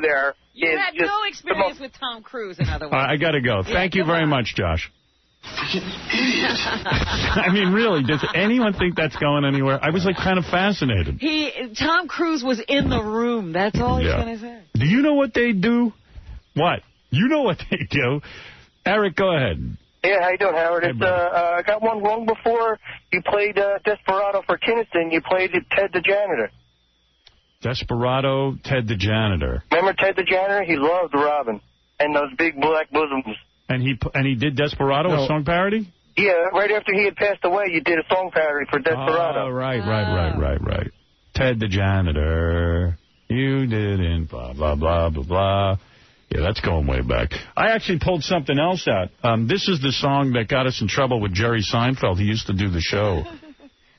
there you is had just no experience with Tom Cruise, in other words. I got to go. Thank you very much, Josh. I mean, really, does anyone think that's going anywhere? I was, kind of fascinated. Tom Cruise was in the room. That's all he's going to say. Do you know what they do? What? You know what they do. Eric, go ahead. Yeah, how you doing, Howard? Hey, I got one long before you played Desperado for Kinnison. You played Ted the Janitor. Desperado, Ted the Janitor. Remember Ted the Janitor? He loved Robin and those big black bosoms. And he did Desperado, a song parody? Yeah, right after he had passed away, you did a song parody for Desperado. Oh, right. Ted the Janitor, you didn't, blah, blah, blah, blah, blah. Yeah, that's going way back. I actually pulled something else out. This is the song that got us in trouble with Jerry Seinfeld. He used to do the show.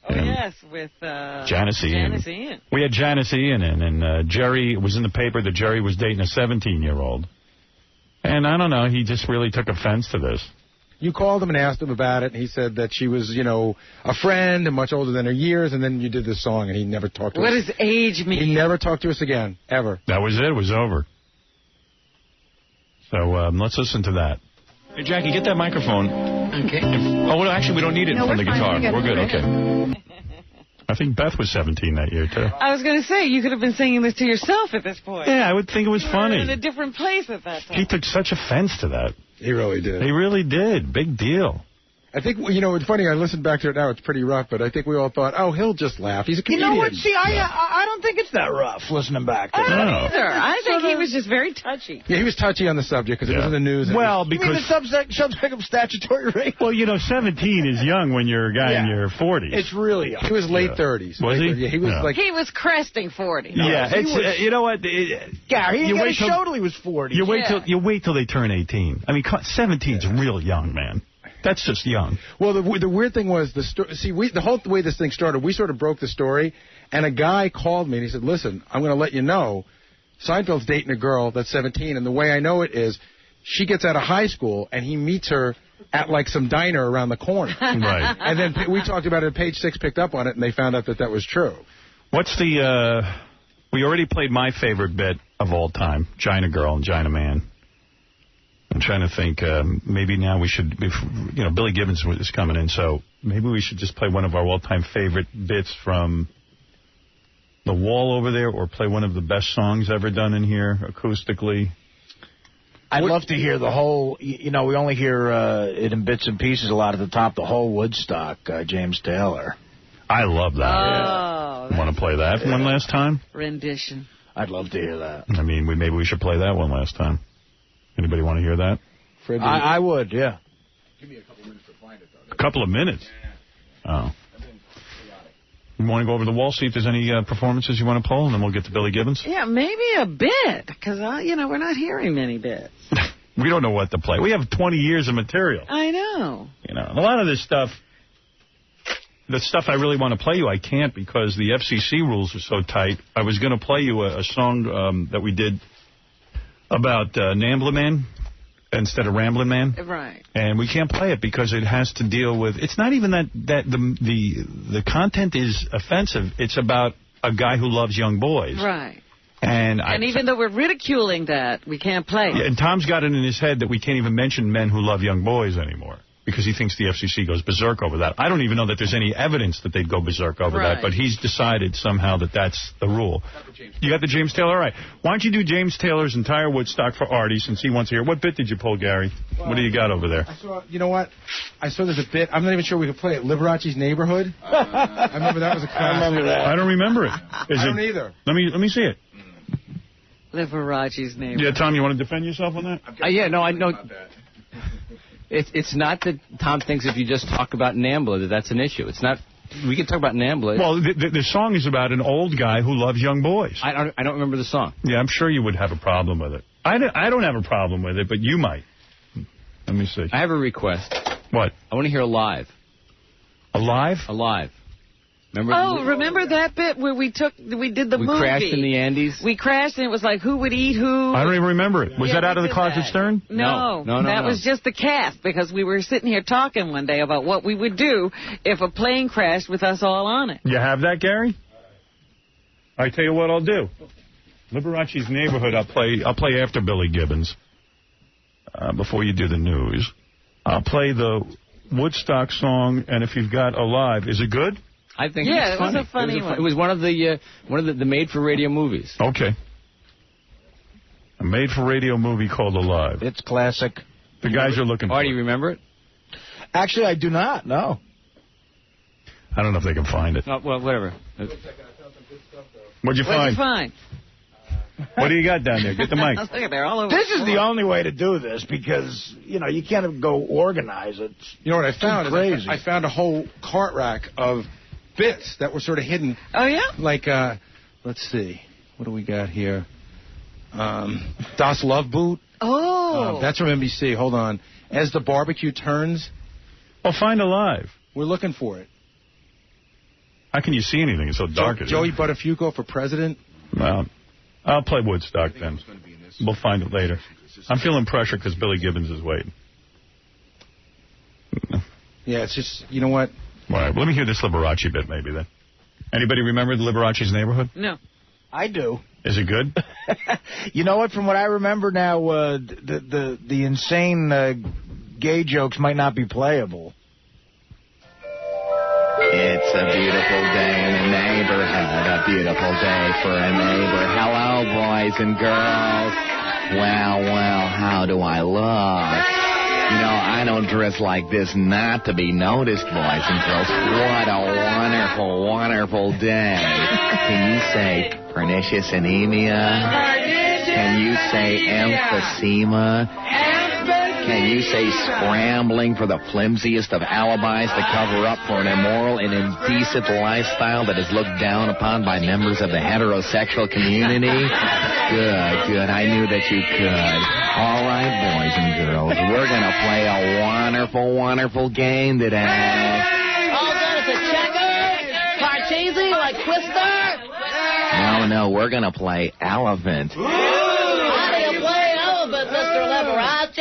Yes, with Janice Ian. We had Janice Ian in, and Jerry, it was in the paper that Jerry was dating a 17-year-old. And I don't know, he just really took offense to this. You called him and asked him about it, and he said that she was, a friend and much older than her years, and then you did this song, and he never talked to us. What does age mean? He never talked to us again, ever. That was it. It was over. So let's listen to that. Hey, Jackie, get that microphone. Okay. Oh, well, actually, we don't need it No, from the we're fine. guitar. We're good, We're okay. I think Beth was 17 that year, too. I was going to say, you could have been singing this to yourself at this point. Yeah, I would think it was You were funny. in a different place at that time. He took such offense to that. He really did. He really did. Big deal. I think, you know, it's funny, I listened back to it now, it's pretty rough, but I think we all thought, oh, he'll just laugh. He's a You comedian. know what? See, I don't think it's that rough listening back to it. I don't either. I think he was just very touchy. Yeah, he was touchy on the subject because it was in the news. Well, You mean the subject of statutory rape? Well, you know, 17 is young when you're a guy in your 40s. It's really young. He was late 30s. Was he? Yeah, he was like... He was cresting 40. Yeah, it's, you know what? Yeah, he didn't get a show till he was 40. You wait till they turn 18. I mean, 17 is real young, man. That's just young. Well, the weird thing was, the whole way this thing started, we sort of broke the story, and a guy called me and he said, listen, I'm going to let you know, Seinfeld's dating a girl that's 17, and the way I know it is, she gets out of high school, and he meets her at, like, some diner around the corner. Right. And then we talked about it, and Page 6 picked up on it, and they found out that was true. What's the, we already played my favorite bit of all time, China Girl and China Man. I'm trying to think, maybe now we should, you know, Billy Gibbons is coming in, so maybe we should just play one of our all-time favorite bits from The Wall over there, or play one of the best songs ever done in here, acoustically. I'd love to hear the whole, you know, we only hear it in bits and pieces a lot at the top, the whole Woodstock, James Taylor. I love that. Oh. Want to play that one last time? Rendition. I'd love to hear that. I mean, maybe we should play that one last time. Anybody want to hear that? I would, yeah. Give me a couple minutes to find it, though. A couple of minutes? Oh. You want to go over the wall, see if there's any performances you want to pull, and then we'll get to Billy Gibbons? Yeah, maybe a bit, because, you know, we're not hearing many bits. We don't know what to play. We have 20 years of material. I know. You know, a lot of this stuff, the stuff I really want to play you, I can't because the FCC rules are so tight. I was going to play you a song that we did about Nambla Man instead of Ramblin' Man. Right. And we can't play it because it has to deal with... It's not even that the content is offensive. It's about a guy who loves young boys. Right. And even though we're ridiculing that, we can't play it. Yeah, and Tom's got it in his head that we can't even mention men who love young boys anymore because he thinks the FCC goes berserk over that. I don't even know that there's any evidence that they'd go berserk over that, but he's decided somehow that that's the rule. You got the James Taylor? All right. Why don't you do James Taylor's entire Woodstock for Artie since he wants to hear. What bit did you pull, Gary? What do you got over there? You know what? I saw there's a bit. I'm not even sure we could play it. Liberace's Neighborhood. I remember that was a classic. I remember that. I don't remember it. I don't either. Let me see it. Liberace's Neighborhood. Yeah, Tom, you want to defend yourself on that? Yeah, no, I know. It's not that Tom thinks if you just talk about Nambla that's an issue. It's not. We can talk about Nambla. Well, the song is about an old guy who loves young boys. I don't remember the song. Yeah, I'm sure you would have a problem with it. I don't have a problem with it, but you might. Let me see. I have a request. What? I want to hear Alive. Alive? Alive. Remember? Remember that bit where we did the movie? We crashed in the Andes? We crashed, and it was like, who would eat who? I don't even remember it. Was that out of the Closet Stern? No, that was just the cast, because we were sitting here talking one day about what we would do if a plane crashed with us all on it. You have that, Gary? I tell you what I'll do. Liberace's Neighborhood, I'll play after Billy Gibbons, before you do the news. I'll play the Woodstock song, and if you've got Alive, is it good? I think it funny. was a funny one. It was one of the made-for-radio movies. Okay. A made-for-radio movie called Alive. It's classic. The guys are looking for Artie, you remember it? Actually, I do not, no. I don't know if they can find it. Well, whatever. What'd you find? What do you got down there? Get the mic. Look, they're all over. This is the only way to do this because, you know, you can't go organize it. You know what I found? Crazy. I found a whole cart rack of bits that were sort of hidden. Oh, yeah? Like, let's see. What do we got here? Das Love Boot. Oh. That's from NBC. Hold on. As the Barbecue Turns. Oh, find Alive. We're looking for it. How can you see anything? It's so dark. Joey Buttafuoco for president. Well, I'll play Woodstock then. We'll find it later. I'm feeling pressure because Billy Gibbons is waiting. Yeah, it's just, you know what? All right, well, let me hear this Liberace bit maybe then. Anybody remember the Liberace's Neighborhood? No. I do. Is it good? You know what? From what I remember now, the insane gay jokes might not be playable. It's a beautiful day in the neighborhood, a beautiful day for a neighbor. Hello, boys and girls. Well, how do I look? You know, I don't dress like this not to be noticed, boys and girls. What a wonderful, wonderful day. Can you say pernicious anemia? Can you say emphysema? Can you say scrambling for the flimsiest of alibis to cover up for an immoral and indecent lifestyle that is looked down upon by members of the heterosexual community? Good. I knew that you could. All right, boys and girls, we're going to play a wonderful, wonderful game today. Oh, good. It's a checker? Parcheesi, like Twister? No, we're going to play elephant. How do you play elephant, Mr. Liberace?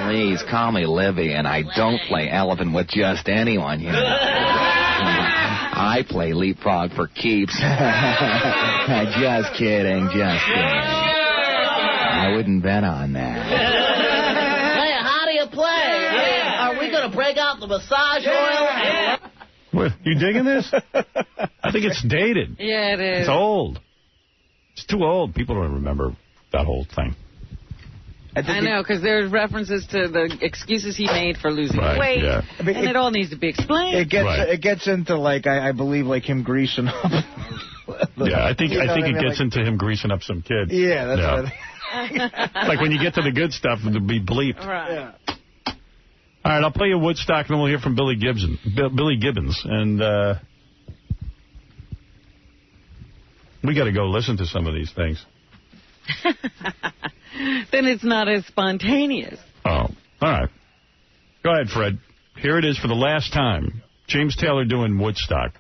Please call me Livy, and I don't play elephant with just anyone, you know. I play leapfrog for keeps. Just kidding. I wouldn't bet on that. Hey, how do you play? Are we going to break out the massage oil? What, you digging this? I think it's dated. Yeah, it is. It's old. It's too old. People don't remember that whole thing. I know, because there's references to the excuses he made for losing weight, yeah. and it all needs to be explained. It gets into, like, I believe, like, him greasing up. Yeah, I think it gets into him greasing up some kid. Yeah, that's what I think. Like, when you get to the good stuff, it'll be bleeped. Right. Yeah. All right, I'll play you Woodstock, and then we'll hear from Billy Gibbons. And we got to go listen to some of these things. Then it's not as spontaneous. Oh, all right. Go ahead, Fred. Here it is for the last time. James Taylor doing Woodstock.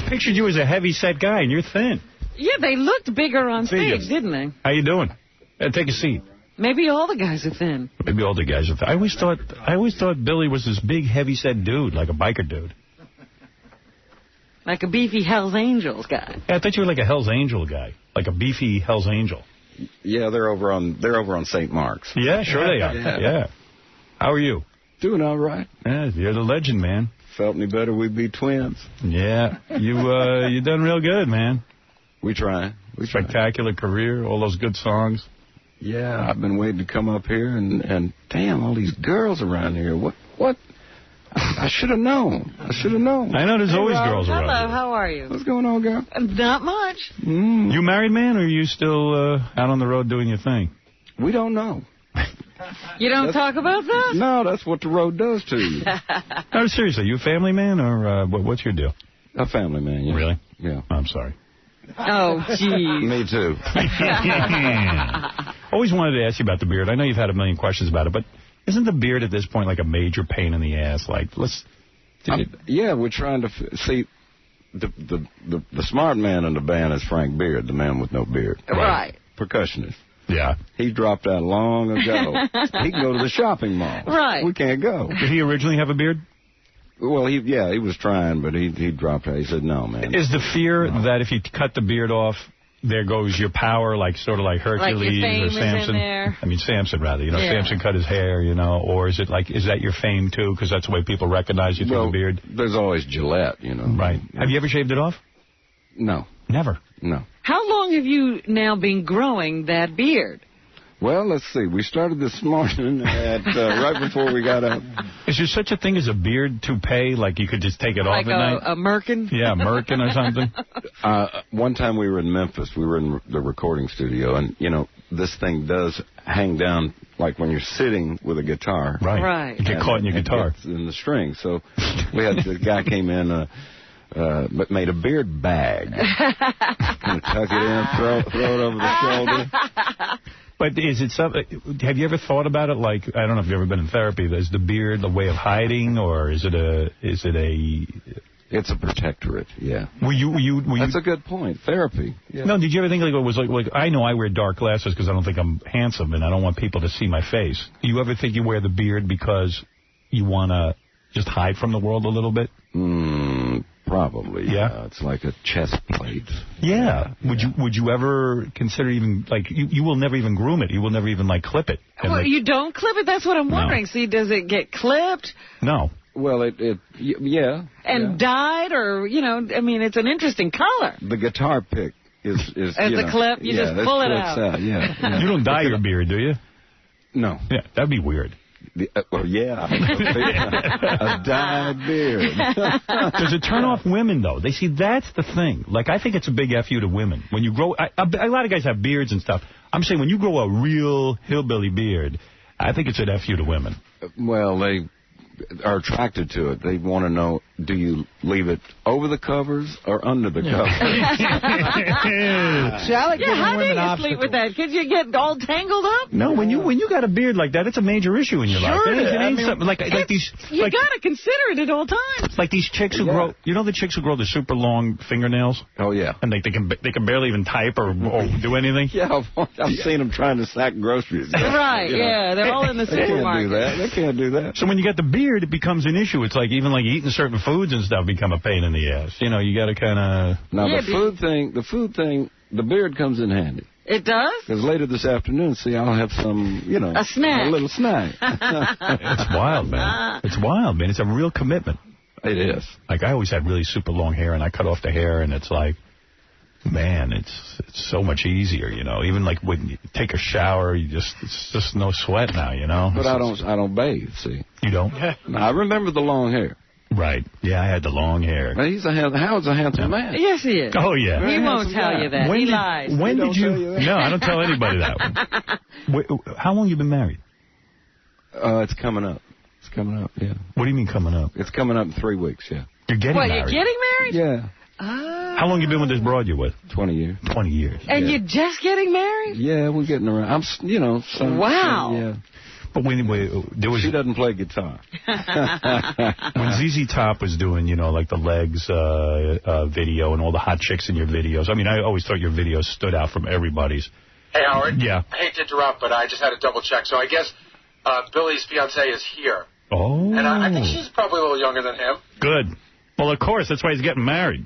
Pictured you as a heavy-set guy, and you're thin. Yeah, they looked bigger on stage, didn't they? How you doing? Take a seat. Maybe all the guys are thin. Maybe all the guys are thin. I always thought Billy was this big, heavy-set dude, like a biker dude. Like a beefy Hell's Angels guy. Yeah, I thought you were like a Hell's Angel guy, like a beefy Hell's Angel. Yeah, they're over on St. Mark's. Yeah, sure they are. Yeah. How are you? Doing all right. Yeah, you're the legend, man. Felt any better, we'd be twins. Yeah, you done real good, man. We try. Spectacular career, all those good songs. Yeah, I've been waiting to come up here, and damn, all these girls around here. What? I should have known. I know there's always girls around. Hello, how are you? What's going on, girl? Not much. You married, man, or are you still out on the road doing your thing? We don't know. You don't talk about that? No, that's what the road does to you. No, seriously, you a family man, or what's your deal? A family man, yeah. Really? Yeah. I'm sorry. Oh, geez. Me too. Always wanted to ask you about the beard. I know you've had a million questions about it, but isn't the beard at this point like a major pain in the ass? Like, yeah, we're trying to see. The smart man in the band is Frank Beard, the man with no beard. Right. Percussionist. Yeah. He dropped out long ago. He can go to the shopping mall. Right. We can't go. Did he originally have a beard? Well, he was trying, but he dropped out. He said, no, man. Is the fear that if you cut the beard off, there goes your power, like sort of like Hercules like your fame or Samson? is in there. I mean, Samson, rather. You know, Samson cut his hair, you know, or is it like, is that your fame, too? Because that's the way people recognize you through the beard. There's always Gillette, you know. Right. Have you ever shaved it off? No. Never? No. How long have you now been growing that beard? Well, let's see. We started this morning at right before we got up. Is there such a thing as a beard toupee? Like you could just take it off at night? Like a merkin? Yeah, merkin or something. One time we were in Memphis. We were in the recording studio, and, you know, this thing does hang down like when you're sitting with a guitar. Right. You get caught in your guitar. In the string. So we had the guy came in, but made a beard bag. Kind of tuck it in, throw it over the shoulder. But is it something? Have you ever thought about it? Like, I don't know if you've ever been in therapy. Is the beard a way of hiding, or is it a? It's a protectorate. Yeah. Were you? That's a good point. Therapy. Yeah. No. Did you ever think like it was like I know I wear dark glasses because I don't think I'm handsome and I don't want people to see my face. Do you ever think you wear the beard because you want to just hide from the world a little bit? Probably. Yeah. It's like a chest plate. Yeah. Would you ever consider even, like, you will never even groom it. You will never even, like, clip it. Well, you don't clip it? That's what I'm wondering. See, does it get clipped? No. Well, yeah. And dyed, or, you know, I mean, it's an interesting color. The guitar pick is as a clip, you just pull it out. Yeah. You don't dye your beard, do you? No. Yeah, that'd be weird. Well, yeah. A dyed beard. Does it turn off women, though? They see, that's the thing. Like, I think it's a big F you to women. When you grow, a lot of guys have beards and stuff. I'm saying when you grow a real hillbilly beard, I think it's an F you to women. Well, they are attracted to it. They want to know, do you leave it over the covers or under the covers? See, I like how do you sleep with that? Could you get all tangled up? No, when you got a beard like that, it's a major issue in your life. Sure It ain't something like these. You got to consider it at all times. Like these chicks who grow, you know, the chicks who grow the super long fingernails. Oh yeah, and they can barely even type or do anything. Yeah, I've seen them trying to sack groceries. Right? Yeah, they're all in the supermarket. They can't do that. So when you get the beard, it becomes an issue. It's like even like eating certain foods and stuff become a pain in the ass. You know, you got to kind of. Now the food thing, the beard comes in handy. It does? Because later this afternoon, see, I'll have some, you know, a snack, a little snack. It's wild, man. It's wild, man. It's a real commitment. It is. Like I always had really super long hair, and I cut off the hair, and it's like, man, it's so much easier, you know. Even like when you take a shower, it's just no sweat now, you know. But I don't bathe. See, you don't? No, I remember the long hair. Right. Yeah, I had the long hair. Howard's a handsome man. Yes, he is. Oh yeah. He won't tell you that. He lies. When did you? No, I don't tell anybody that one. How long you been married? It's coming up. It's coming up. Yeah. What do you mean coming up? It's coming up in 3 weeks. Yeah. You're getting married. You're getting married? Yeah. How long you been with this broad you're with? 20 years. 20 years. And you're just getting married? Yeah, we're getting around. Wow. Yeah. But she doesn't play guitar. When ZZ Top was doing, you know, like the Legs video and all the hot chicks in your videos, I mean, I always thought your videos stood out from everybody's. Hey, Howard. Yeah. I hate to interrupt, but I just had to double check. So I guess Billy's fiancée is here. Oh. And I think she's probably a little younger than him. Good. Well, of course, that's why he's getting married.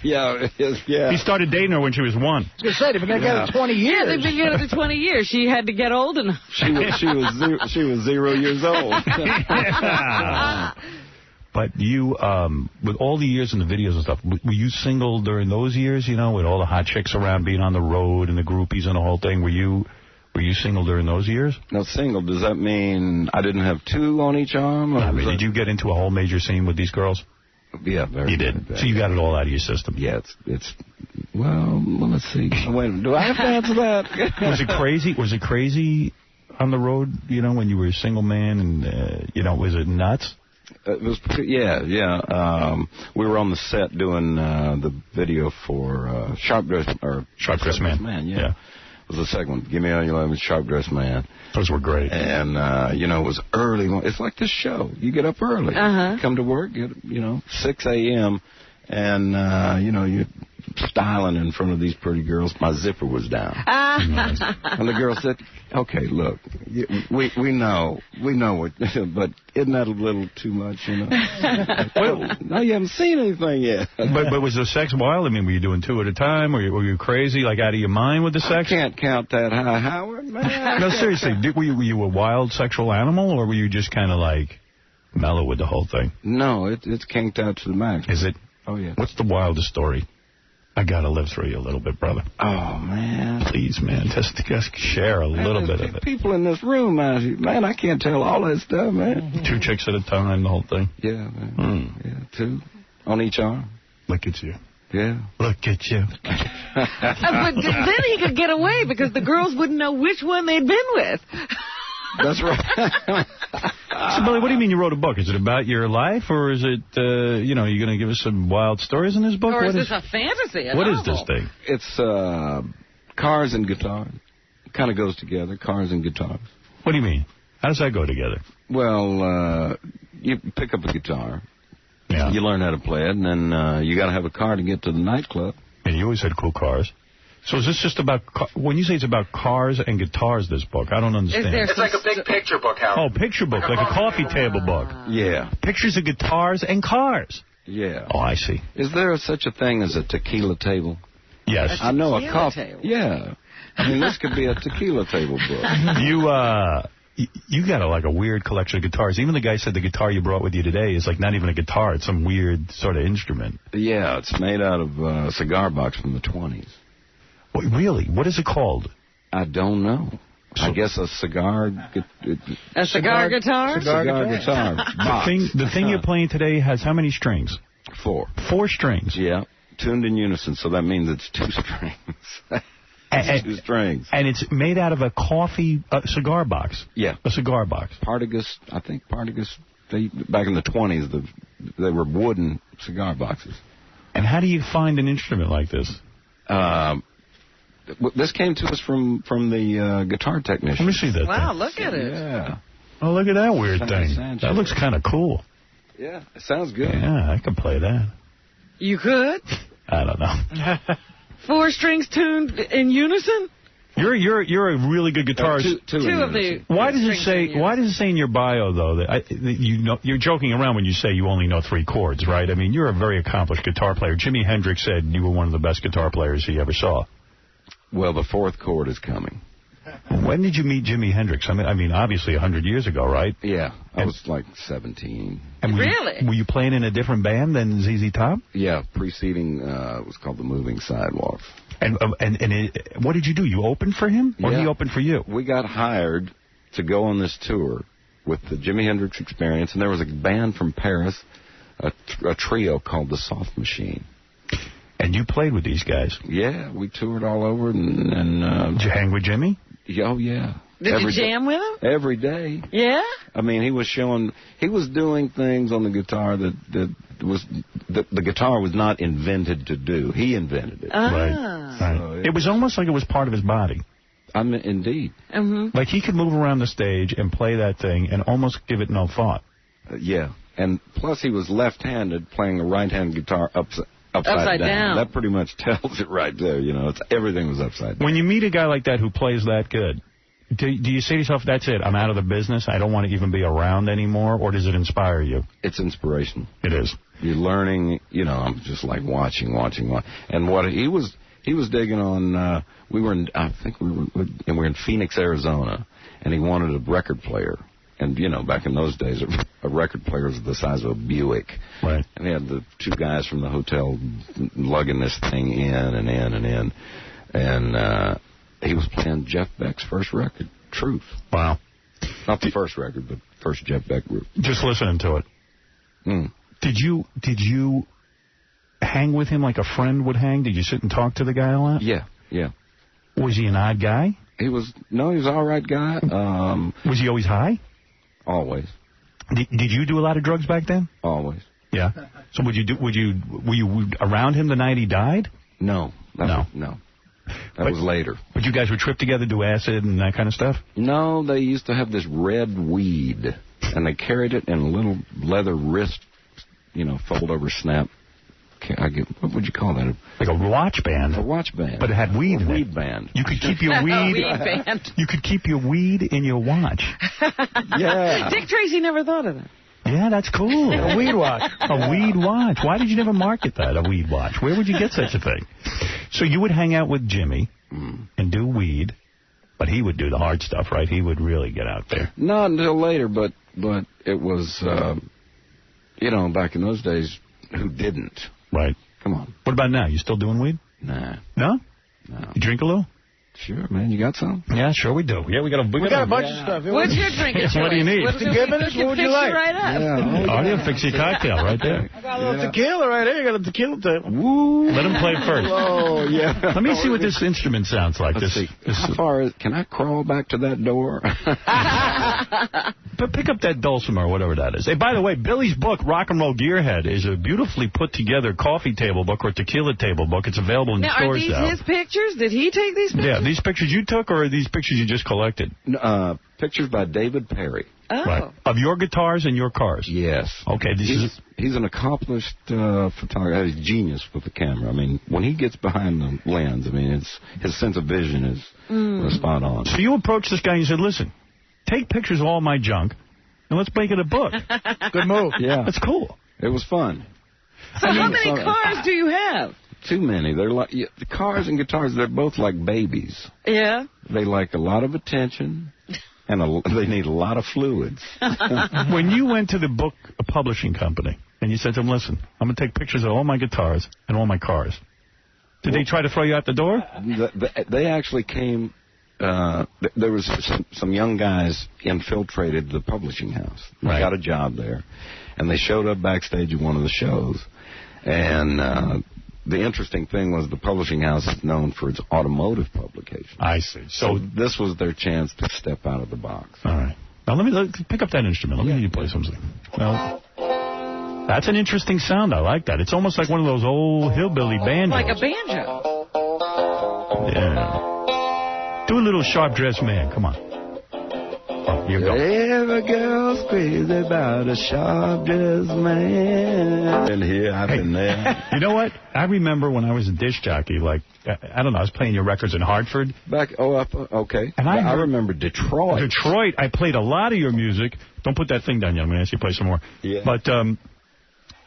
Yeah. He started dating her when she was 1. I was going to say, they've been together 20 years. Yeah, they've been together for 20 years. She had to get old enough. She was 0 years old. But you, with all the years in the videos and stuff, were you single during those years, you know, with all the hot chicks around being on the road and the groupies and the whole thing? Were you single during those years? No, single. Does that mean I didn't have 2 on each arm? Or did you get into a whole major scene with these girls? Yeah, very. You did. So you got it all out of your system. Yeah, it's. Well, let's see. Wait, do I have to answer that? Was it crazy? Was it crazy on the road? You know, when you were a single man, and you know, was it nuts? It was. Yeah. We were on the set doing the video for Sharp Dressed Man. Yeah. Was the second one. Give Me All Your Love, Sharp Dressed Man. Those were great. And, you know, it was early. It's like this show. You get up early. Come to work, 6 a.m., and, you know, you're styling in front of these pretty girls. My zipper was down. And the girl said, okay, look, we know what, but isn't that a little too much, you know? Well, no, you haven't seen anything yet. But was the sex wild? I mean, were you doing 2 at a time? Were you crazy, like out of your mind with the sex? I can't count that high, Howard, man. No, seriously, were you a wild sexual animal, or were you just kind of like mellow with the whole thing? No, it's kinked out to the max. Is it? Oh, yeah. What's the wildest story? I got to live through you a little bit, brother. Oh, man. Please, man. Just share a little bit of it. People in this room, man, I can't tell all that stuff, man. 2 chicks at a time, the whole thing? Yeah, man. Yeah, 2 on each arm. Look at you. Yeah. Look at you. But then he could get away because the girls wouldn't know which one they'd been with. That's right. So, Billy, what do you mean you wrote a book? Is it about your life, or is it, you know, you're going to give us some wild stories in this book? Or is this a fantasy? What is this thing? It's cars and guitar. It kind of goes together, cars and guitars. What do you mean? How does that go together? Well, you pick up a guitar. Yeah. You learn how to play it, and then you got to have a car to get to the nightclub. And you always had cool cars. So is this just about, when you say it's about cars and guitars, this book, I don't understand. It's like a big picture book, Howard. Oh, picture book, like a coffee table book. Yeah. Pictures of guitars and cars. Yeah. Oh, I see. Is there such a thing as a tequila table? Yes. I know a coffee. Yeah. I mean, this could be a tequila table book. You got like a weird collection of guitars. Even the guy said the guitar you brought with you today is like not even a guitar. It's some weird sort of instrument. Yeah, it's made out of a cigar box from the 20s. What, really? What is it called? I don't know. I guess a cigar... A cigar guitar? Cigar guitar. The thing you're playing today has how many strings? 4. 4 strings? Yeah, tuned in unison, so that means it's 2 strings. Two strings. And it's made out of a cigar box? Yeah. A cigar box. Partagas, back in the 20s, they were wooden cigar boxes. And how do you find an instrument like this? This came to us from the guitar technician. Let me see that Wow, thing. look at it. Yeah. Oh, look at that weird thing. Sanchez. That looks kind of cool. Yeah, it sounds good. Yeah, I could play that. You could? I don't know. 4 strings tuned in unison? You're a really good guitarist. Two of the. Why does it say in your bio though that you're joking around when you say you only know 3 chords, right? I mean, you're a very accomplished guitar player. Jimi Hendrix said you were one of the best guitar players he ever saw. Well, the 4th chord is coming. When did you meet Jimi Hendrix? I mean, obviously 100 years ago, right? Yeah, I was like 17. And were you playing in a different band than ZZ Top? Yeah, preceding it was called the Moving Sidewalks. And what did you do? You opened for him, or he opened for you? We got hired to go on this tour with the Jimi Hendrix Experience, and there was a band from Paris, a trio called the Soft Machine. And you played with these guys? Yeah, we toured all over. And did you hang with Jimmy? Oh, yeah. Did you jam with him? Every day. Yeah? I mean, he was doing things on the guitar that was, the guitar was not invented to do. He invented it. Right. So it was almost like it was part of his body. Indeed. Mm-hmm. Like he could move around the stage and play that thing and almost give it no thought. Yeah. And plus he was left-handed playing a right-hand guitar upside down. That pretty much tells it right there. You know, everything was upside down. When you meet a guy like that who plays that good, do you say to yourself, that's it, I'm out of the business, I don't want to even be around anymore, or does it inspire you? It's inspirational. It is. You're learning, I'm just like watching. And what he was digging on, we were in Phoenix, Arizona, and he wanted a record player. And, back in those days, a record player was the size of a Buick. Right. And he had the 2 guys from the hotel lugging this thing in and in and in. And he was playing Jeff Beck's first record, Truth. Wow. Not the first record, but first Jeff Beck group. Just listening to it. Mm. Did you hang with him like a friend would hang? Did you sit and talk to the guy a lot? Yeah. Was he an odd guy? He was an all right guy. Was he always high? Always. Did you do a lot of drugs back then? Always. Yeah. So were you around him the night he died? No. No. That was later. But you guys would trip together, do acid and that kind of stuff? No, they used to have this red weed, and they carried it in a little leather wrist, fold-over snap. What would you call that? Like a watch band. A watch band. But it had weed in it. A weed band. You could keep your weed. Weed band. You could keep your weed in your watch. Yeah. Dick Tracy never thought of that. Yeah, that's cool. A weed watch. A weed watch. Why did you never market that, a weed watch? Where would you get such a thing? So you would hang out with Jimmy and do weed, but he would do the hard stuff, right? He would really get out there. Not until later, but it was, back in those days, who didn't? Right. Come on. What about now? You still doing weed? Nah. No? No. You drink a little? Sure, man. You got some? Yeah, sure we do. Yeah, we got a bunch of stuff. What's your drink of choice? What do you need? What would you like? Right up. Yeah. I'll fix your cocktail right there. I got a little tequila right here. You got a tequila table. Woo. Let him play first. Oh, yeah. Let me see what this instrument sounds like. Let's see. How far can I crawl back to that door? But pick up that dulcimer or whatever that is. Hey, by the way, Billy's book, Rock and Roll Gearhead, is a beautifully put together coffee table book or tequila table book. It's available in stores now. Are these his pictures? Did he take these pictures? Yeah, these pictures you took, or are these pictures you just collected? Pictures by David Perry. Oh. Right. Of your guitars and your cars? Yes. Okay. He's an accomplished photographer. He's a genius with the camera. I mean, when he gets behind the lens, his sense of vision is spot on. So you approached this guy and you said, listen, take pictures of all my junk, and let's make it a book. Good move. Yeah. That's cool. It was fun. So how many cars do you have? Too many. They're like the cars and guitars. They're both like babies. Yeah. They like a lot of attention, and they need a lot of fluids. When you went to the book publishing company and you said to them, "Listen, I'm going to take pictures of all my guitars and all my cars," did they try to throw you out the door? They actually came. There was some young guys infiltrated the publishing house. They got a job there, and they showed up backstage at one of the shows, and. The interesting thing was the publishing house is known for its automotive publications. I see. So this was their chance to step out of the box. All right. Now, let me pick up that instrument. Let me hear you play something. Well, that's an interesting sound. I like that. It's almost like one of those old hillbilly banjos. Like a banjo. Yeah. Do a little sharp-dressed man. Come on. Oh, here you go. Every girl's crazy about a sharp-dressed man. Been here, I've been there. You know what? I remember when I was a disc jockey, like, I don't know, I was playing your records in Hartford. Okay. And I remember Detroit. Detroit, I played a lot of your music. Don't put that thing down, young man. I ask you to play some more. Yeah. But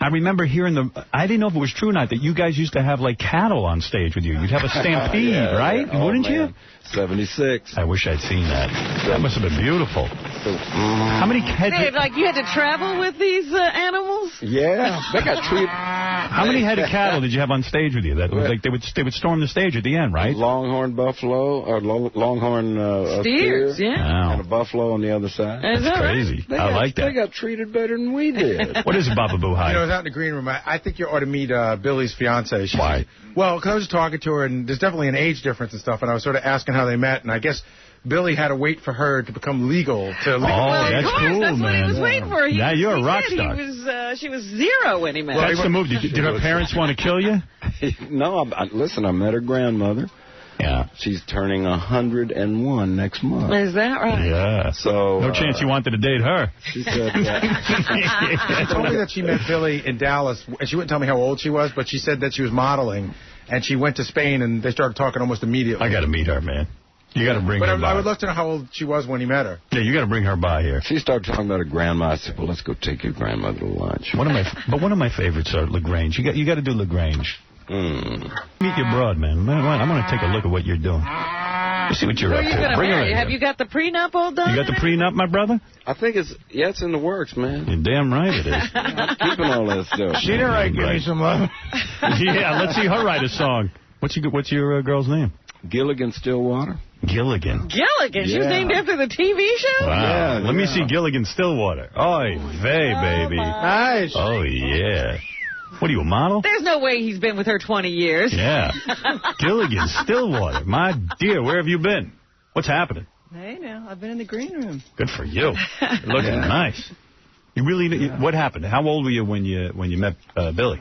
I remember hearing I didn't know if it was true or not, that you guys used to have, like, cattle on stage with you. You'd have a stampede, right? Oh, wouldn't man. you? 76. I wish I'd seen that. That must have been beautiful. How many heads? Like you had to travel with these animals? Yeah, they got treated. How many head of cattle did you have on stage with you? That was like they would storm the stage at the end, right? Longhorn buffalo or longhorn steers, steer, yeah, and a buffalo on the other side. That's crazy. I like that. They got treated better than we did. What is it, Baba Boo? You know, I was out in the green room. I think you ought to meet Billy's fiance. Why? Well, because I was talking to her, and there's definitely an age difference and stuff, and I was sort of asking how they met, and I guess Billy had to wait for her to become legal. Oh, that's cool, that's man. what he was waiting for. Now you're a rock star. She was 0 when he met her. That's the move. Did her parents want to kill you? No, listen, I met her grandmother. Yeah. She's turning 101 next month. Is that right? Yeah. So no chance you wanted to date her. She said She told me that she met Billy in Dallas, and she wouldn't tell me how old she was, but she said that she was modeling, and she went to Spain, and they started talking almost immediately. I got to meet her, man. You got to bring her by. I would love to know how old she was when he met her. Yeah, you got to bring her by here. She started talking about her grandma. I said, well, let's go take your grandmother to lunch. One of my favorites are LaGrange. You got to do LaGrange. Meet your broad, man. I'm going to take a look at what you're doing. Let's see what you're up to. Bring her in. Have you got the prenup all done? You got the prenup, my brother? I think it's in the works, man. You're damn right it is. I'm keeping all that stuff. She didn't write Give Me Some Love. Yeah, let's see her write a song. What's your girl's name? Gilligan Stillwater. Gilligan. Gilligan? She was named after the TV show? Wow. Let me see Gilligan Stillwater. Oy vey, baby. Nice. Oh, yeah. What are you, a model? There's no way he's been with her 20 years. Yeah. Gilligan Stillwater. My dear, where have you been? What's happening? Hey, now, I've been in the green room. Good for you. You're looking nice. You really? What happened? How old were you when you met Billy?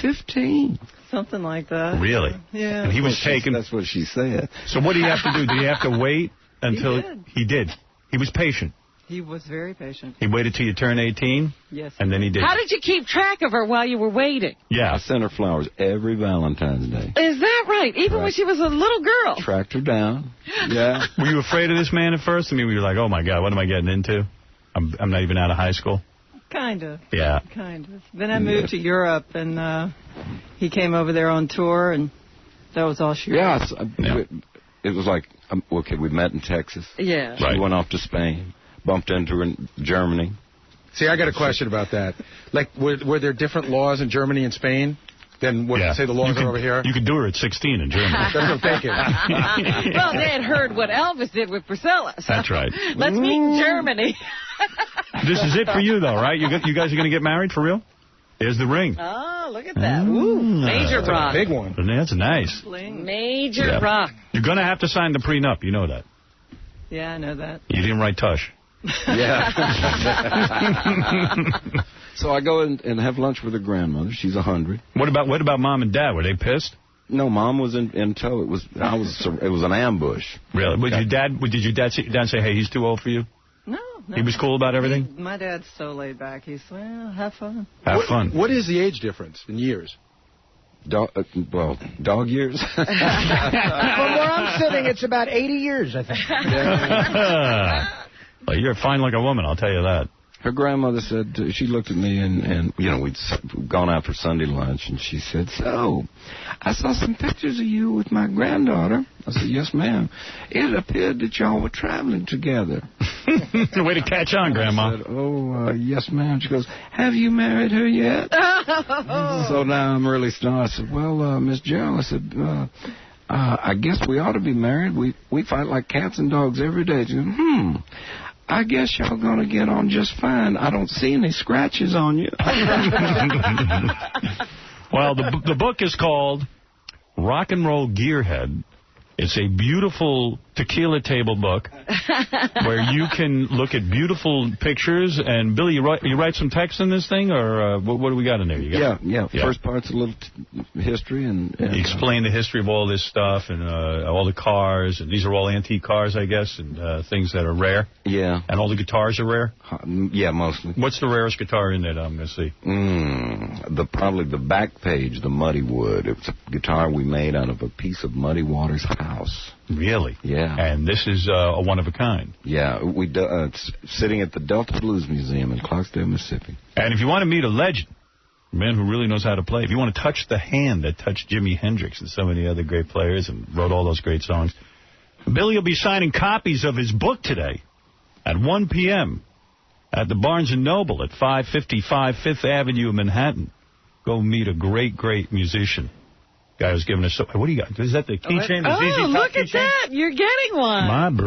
15. Something like that. Really? Yeah. And he was taken. That's what she said. So what do you have to do? Do you have to wait until he did? He was patient. He was very patient. He waited till you turn 18? Yes. And then he did. How did you keep track of her while you were waiting? Yeah. I sent her flowers every Valentine's Day. Is that right? Even when she was a little girl? Tracked her down. Yeah. Were you afraid of this man at first? I mean, were you like, oh, my God, what am I getting into? I'm not even out of high school. Kind of. Yeah. Kind of. Then I moved to Europe, and he came over there on tour, and that was all she wrote. Yeah. It was like, okay, we met in Texas. Yeah. She went off to Spain. Bumped into her in Germany. See, I got a question about that. Like, were there different laws in Germany and Spain than what, say, the laws are over here? You could do her at 16 in Germany. That's what I'm thinking. Well, they had heard what Elvis did with Priscilla. So that's right. Let's meet in Germany. This is it for you, though, right? You guys are going to get married for real? Here's the ring. Oh, look at that. Ooh, major rock. Big one. That's nice. Major rock. You're going to have to sign the prenup. You know that. Yeah, I know that. You didn't write Tush. Yeah. So I go and have lunch with her grandmother. She's 100. What about Mom and Dad? Were they pissed? No, Mom was in tow. It was an ambush. Really? Did your dad sit down and say, hey, he's too old for you? No. He was cool about everything? My dad's so laid back. He's, well, have fun. Have fun. What is the age difference in years? Dog years. From where I'm sitting, it's about 80 years, I think. Well, you're fine like a woman, I'll tell you that. Her grandmother said, she looked at me and you know, we'd gone out for Sunday lunch, and she said, so, I saw some pictures of you with my granddaughter. I said, yes, ma'am. It appeared that y'all were traveling together. Way to catch on, Grandma. I said, yes, ma'am. She goes, have you married her yet? So now I'm really startled. I said, well, Miss Gerald, I said, I guess we ought to be married. We fight like cats and dogs every day. She goes, I guess y'all gonna get on just fine. I don't see any scratches on you. Well, the book is called Rock and Roll Gearhead. It's a beautiful tequila table book where you can look at beautiful pictures. And, Billy, you write some text in this thing? Or what do we got in there? Yeah. First part's a little history. And you explain the history of all this stuff and all the cars. And these are all antique cars, I guess, and things that are rare. Yeah. And all the guitars are rare? Yeah, mostly. What's the rarest guitar in there that I'm going to see? Probably the back page, the Muddy Wood. It's a guitar we made out of a piece of Muddy Waters' house. Really? Yeah. And this is a one-of-a-kind. Yeah. It's sitting at the Delta Blues Museum in Clarksdale, Mississippi. And if you want to meet a legend, a man who really knows how to play, if you want to touch the hand that touched Jimi Hendrix and so many other great players and wrote all those great songs, Billy will be signing copies of his book today at 1 p.m. at the Barnes & Noble at 555 Fifth Avenue in Manhattan. Go meet a great, great musician. Guy was giving us... What do you got? Is that the keychain? Oh, look at that. You're getting one. My